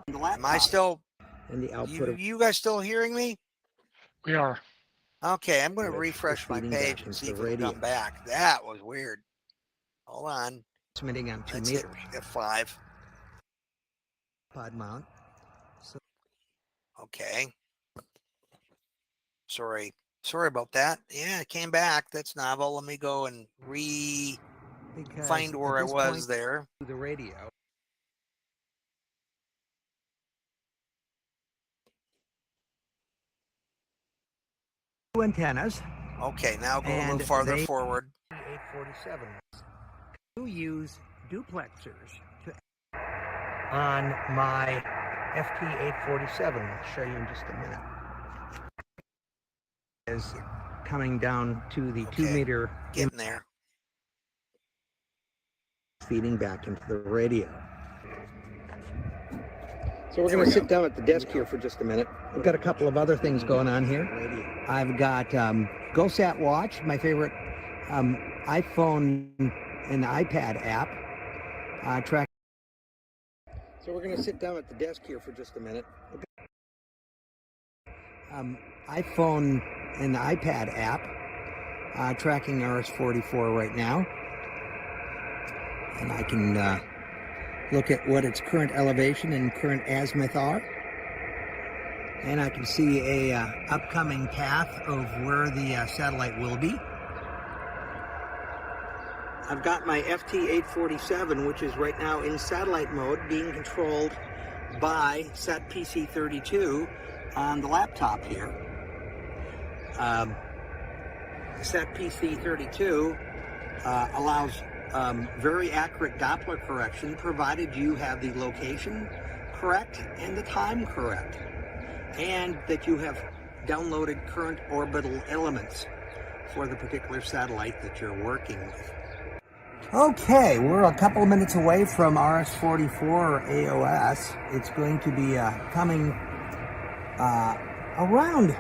Am I still, And the output of you guys still hearing me? We are. Okay, I'm going to which refresh is my feeding page back and into see the if it'll radio. come back. That was weird. Hold on. Transmitting on 2 Let's hit meters. F5. Pod mount. So Okay. Sorry about that. Yeah, it came back. That's novel. Let me go and because find at where I this was point, there. the radio. Two antennas. Okay, now go a little And farther they- forward. 847. You use duplexers to on my FT847. I'll show you in just a minute. Is coming down to the Okay, 2-meter Getting there. feeding back into the radio. So we're There going we to sit down at the desk here for just a minute. We've got a couple of other things going on here. I've got GoSat Watch, my favorite iPhone and iPad app. Track. So we're going to sit down at the desk here for just a minute. iPhone and iPad app tracking RS-44 right now. And I can look at what its current elevation and current azimuth are. And I can see a upcoming path of where the satellite will be. I've got my FT847, which is right now in satellite mode, being controlled by SAT-PC32 on the laptop here. SAT-PC32 allows very accurate Doppler correction, provided you have the location correct and the time correct, and that you have downloaded current orbital elements for the particular satellite that you're working with. Okay, we're a couple of minutes away from RS-44 or AOS. It's going to be coming around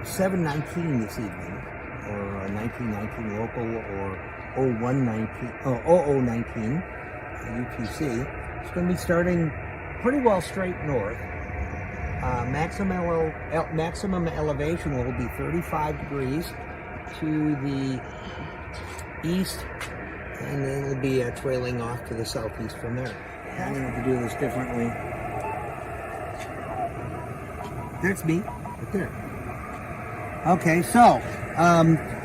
7:19 this evening, or 1919 local, or 0019 UTC. It's going to be starting pretty well straight north. Maximum elevation will be 35 degrees to the east, and then it'll be trailing off to the southeast from there. I'm going to do this differently. That's me, right there. Okay, so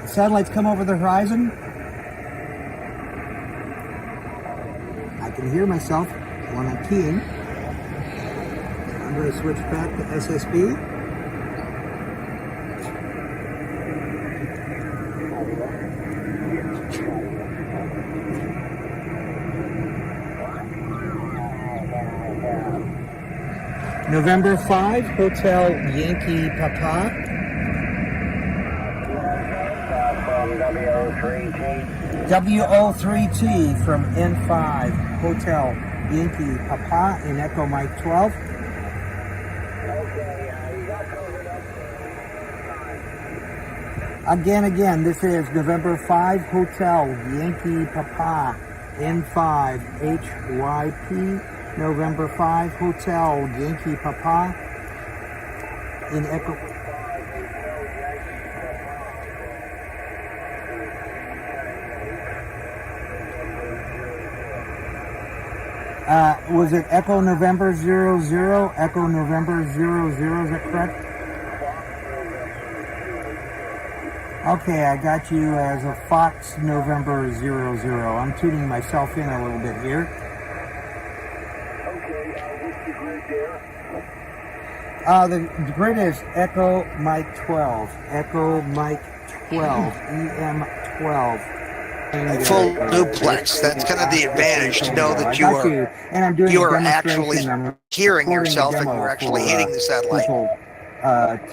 satellites come over the horizon. I can hear myself when I'm keying. I'm going to switch back to SSB. November 5, Hotel Yankee Papa. WO3T from N5 Hotel Yankee Papa in Echo Mike 12. Again, this is November 5 Hotel Yankee Papa N5HYP. November 5 Hotel Yankee Papa in Echo. Was it Echo November 00? Echo November 00, is that correct? Okay, I got you as a Fox November 00. I'm tuning myself in a little bit here. Okay, what's the grid there? The grid is Echo Mike 12. Echo Mike 12. EM12. Full duplex. That's kind of the advantage to know that you are actually hearing yourself and you're actually hitting the satellite.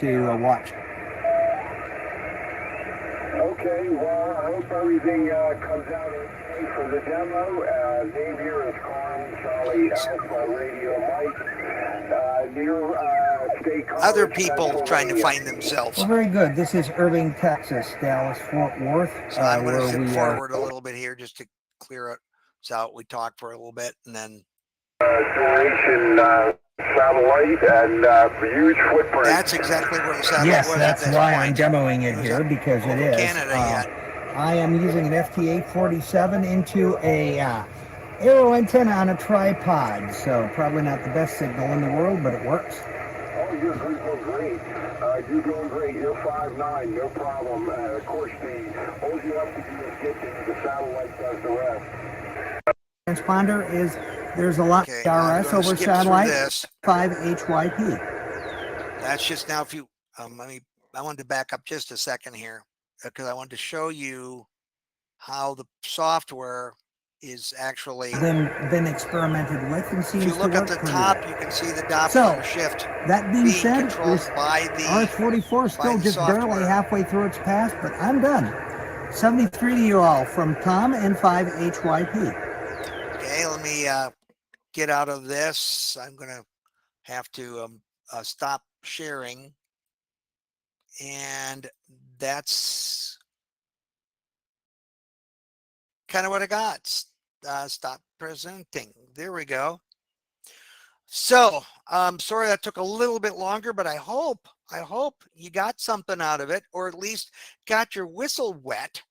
To watch. Okay, well, I hope everything comes out okay for the demo. Dave here is calling Charlie Alpha Radio Mike. Other people trying to find themselves. Well, very good. This is Irving, Texas, Dallas, Fort Worth. So I'm going to zip forward a little bit here just to clear it out. We talk for a little bit and then. Duration satellite and huge footprint. That's exactly where the satellite yes, was. That's why I'm demoing it here, because it is. Canada yet. I am using an FT847 into a aero antenna on a tripod, so probably not the best signal in the world, but it works. Oh, you're doing great. You're doing great. You're 5'9", no problem. Of course, all you have to do is get the satellite does the rest. Transponder is, there's a lot of RS over satellite, 5HYP. That's just now, if you, I wanted to back up just a second here because I wanted to show you how the software is actually been experimented with and seems to work. If you look at the top, you can see the Doppler shift. That being said, controlled by the RS-44 still just barely halfway through its pass, but I'm done. 73 to you all from Tom, N5HYP. Okay, let me get out of this. I'm going to have to stop sharing. And that's kind of what I got. Stop presenting. There we go. So sorry that took a little bit longer, but I hope you got something out of it, or at least got your whistle wet,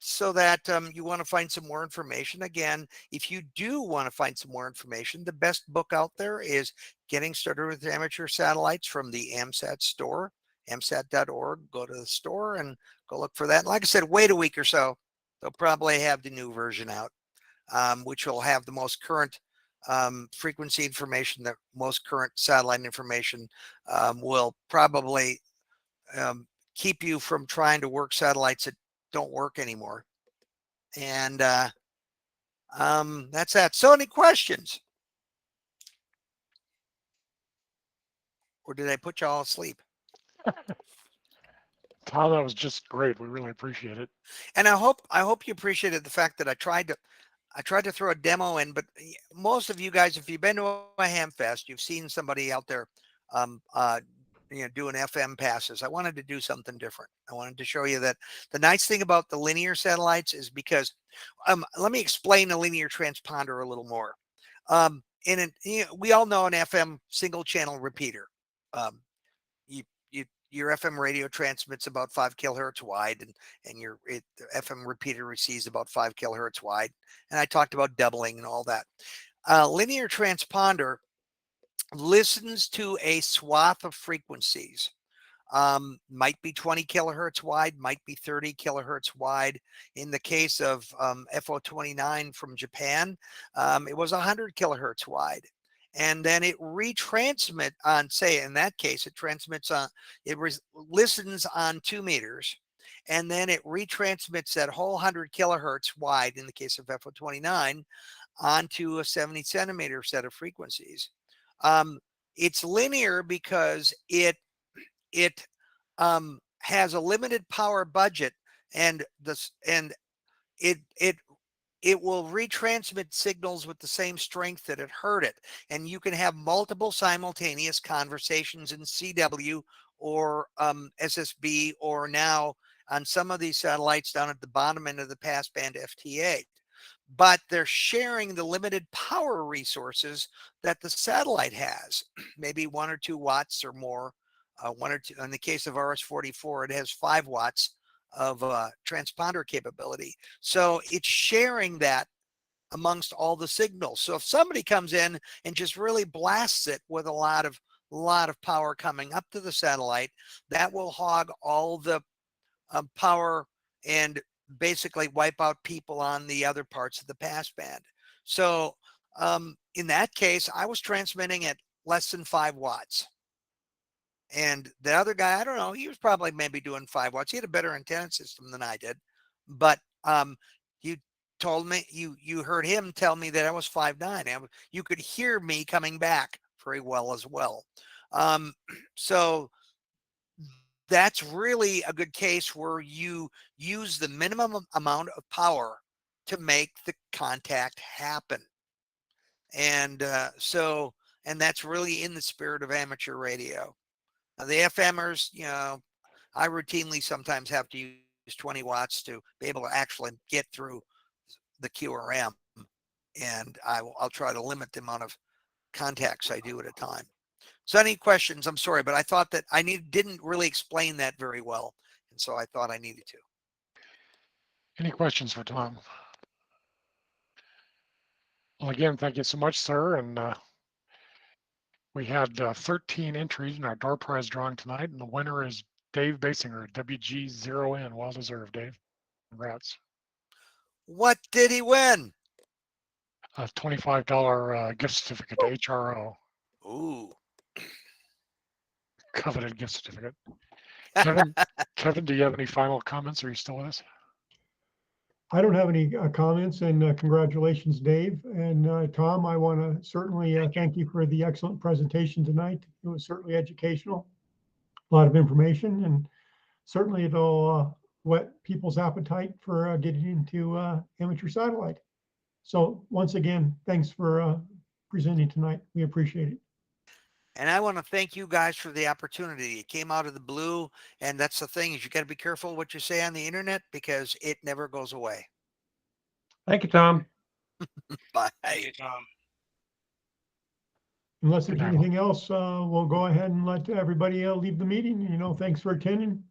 so that you want to find some more information. Again, if you do want to find some more information, the best book out there is Getting Started with Amateur Satellites from the AMSAT store, amsat.org. Go to the store and go look for that. And like I said, wait a week or so. They'll probably have the new version out, which will have the most current frequency information, the most current satellite information. Will probably keep you from trying to work satellites that don't work anymore. And that's that. So any questions? Or did I put you all asleep? Tom, that was just great. We really appreciate it. And I hope you appreciated the fact that I tried to throw a demo in, but most of you guys, if you've been to a ham fest, you've seen somebody out there doing FM passes. I wanted to do something different. I wanted to show you that the nice thing about the linear satellites is because let me explain the linear transponder a little more. We all know an FM single channel repeater. Your FM radio transmits about 5 kilohertz wide, and the FM repeater receives about 5 kilohertz wide. And I talked about doubling and all that. Linear transponder listens to a swath of frequencies. Might be 20 kilohertz wide, might be 30 kilohertz wide. In the case of FO29 from Japan, it was 100 kilohertz wide. And then it retransmit on, say, in that case, it transmits on, listens on 2 meters, and then it retransmits that whole 100 kilohertz wide, in the case of FO29, onto a 70 centimeter set of frequencies. It's linear because it has a limited power budget, and it will retransmit signals with the same strength that it heard it. And you can have multiple simultaneous conversations in CW or SSB, or now on some of these satellites down at the bottom end of the passband FT8. But they're sharing the limited power resources that the satellite has, maybe 1 or 2 watts or more, 1 or 2. In the case of RS-44, it has 5 watts of transponder capability. So it's sharing that amongst all the signals. So if somebody comes in and just really blasts it with a lot of power coming up to the satellite, that will hog all the power and basically wipe out people on the other parts of the passband. So in that case, I was transmitting at less than 5 watts. And the other guy, I don't know, he was probably maybe doing 5 watts. He had a better antenna system than I did. But you told me, you heard him tell me that I was 5'9". You could hear me coming back very well as well. So that's really a good case where you use the minimum amount of power to make the contact happen. And and that's really in the spirit of amateur radio. The FMers, you know, I routinely sometimes have to use 20 watts to be able to actually get through the QRM. And I'll try to limit the amount of contacts I do at a time. So any questions? I'm sorry, but I thought that I didn't really explain that very well. And so I thought I needed to. Any questions for Tom? Well, again, thank you so much, sir. And we had 13 entries in our door prize drawing tonight, and the winner is Dave Basinger, WG0N. Well deserved, Dave. Congrats. What did he win? A $25 gift certificate to HRO. Ooh. Coveted gift certificate. Kevin, do you have any final comments? Are you still with us? I don't have any comments, and congratulations, Dave. And Tom, I want to certainly thank you for the excellent presentation tonight. It was certainly educational, a lot of information, and certainly it'll whet people's appetite for getting into amateur satellite. So once again, thanks for presenting tonight. We appreciate it. And I want to thank you guys for the opportunity. It came out of the blue. And that's the thing, is you got to be careful what you say on the internet, because it never goes away. Thank you, Tom. Bye. Thank you, Tom. Unless there's Good night. anything else, we'll go ahead and let everybody leave the meeting. You know, thanks for attending.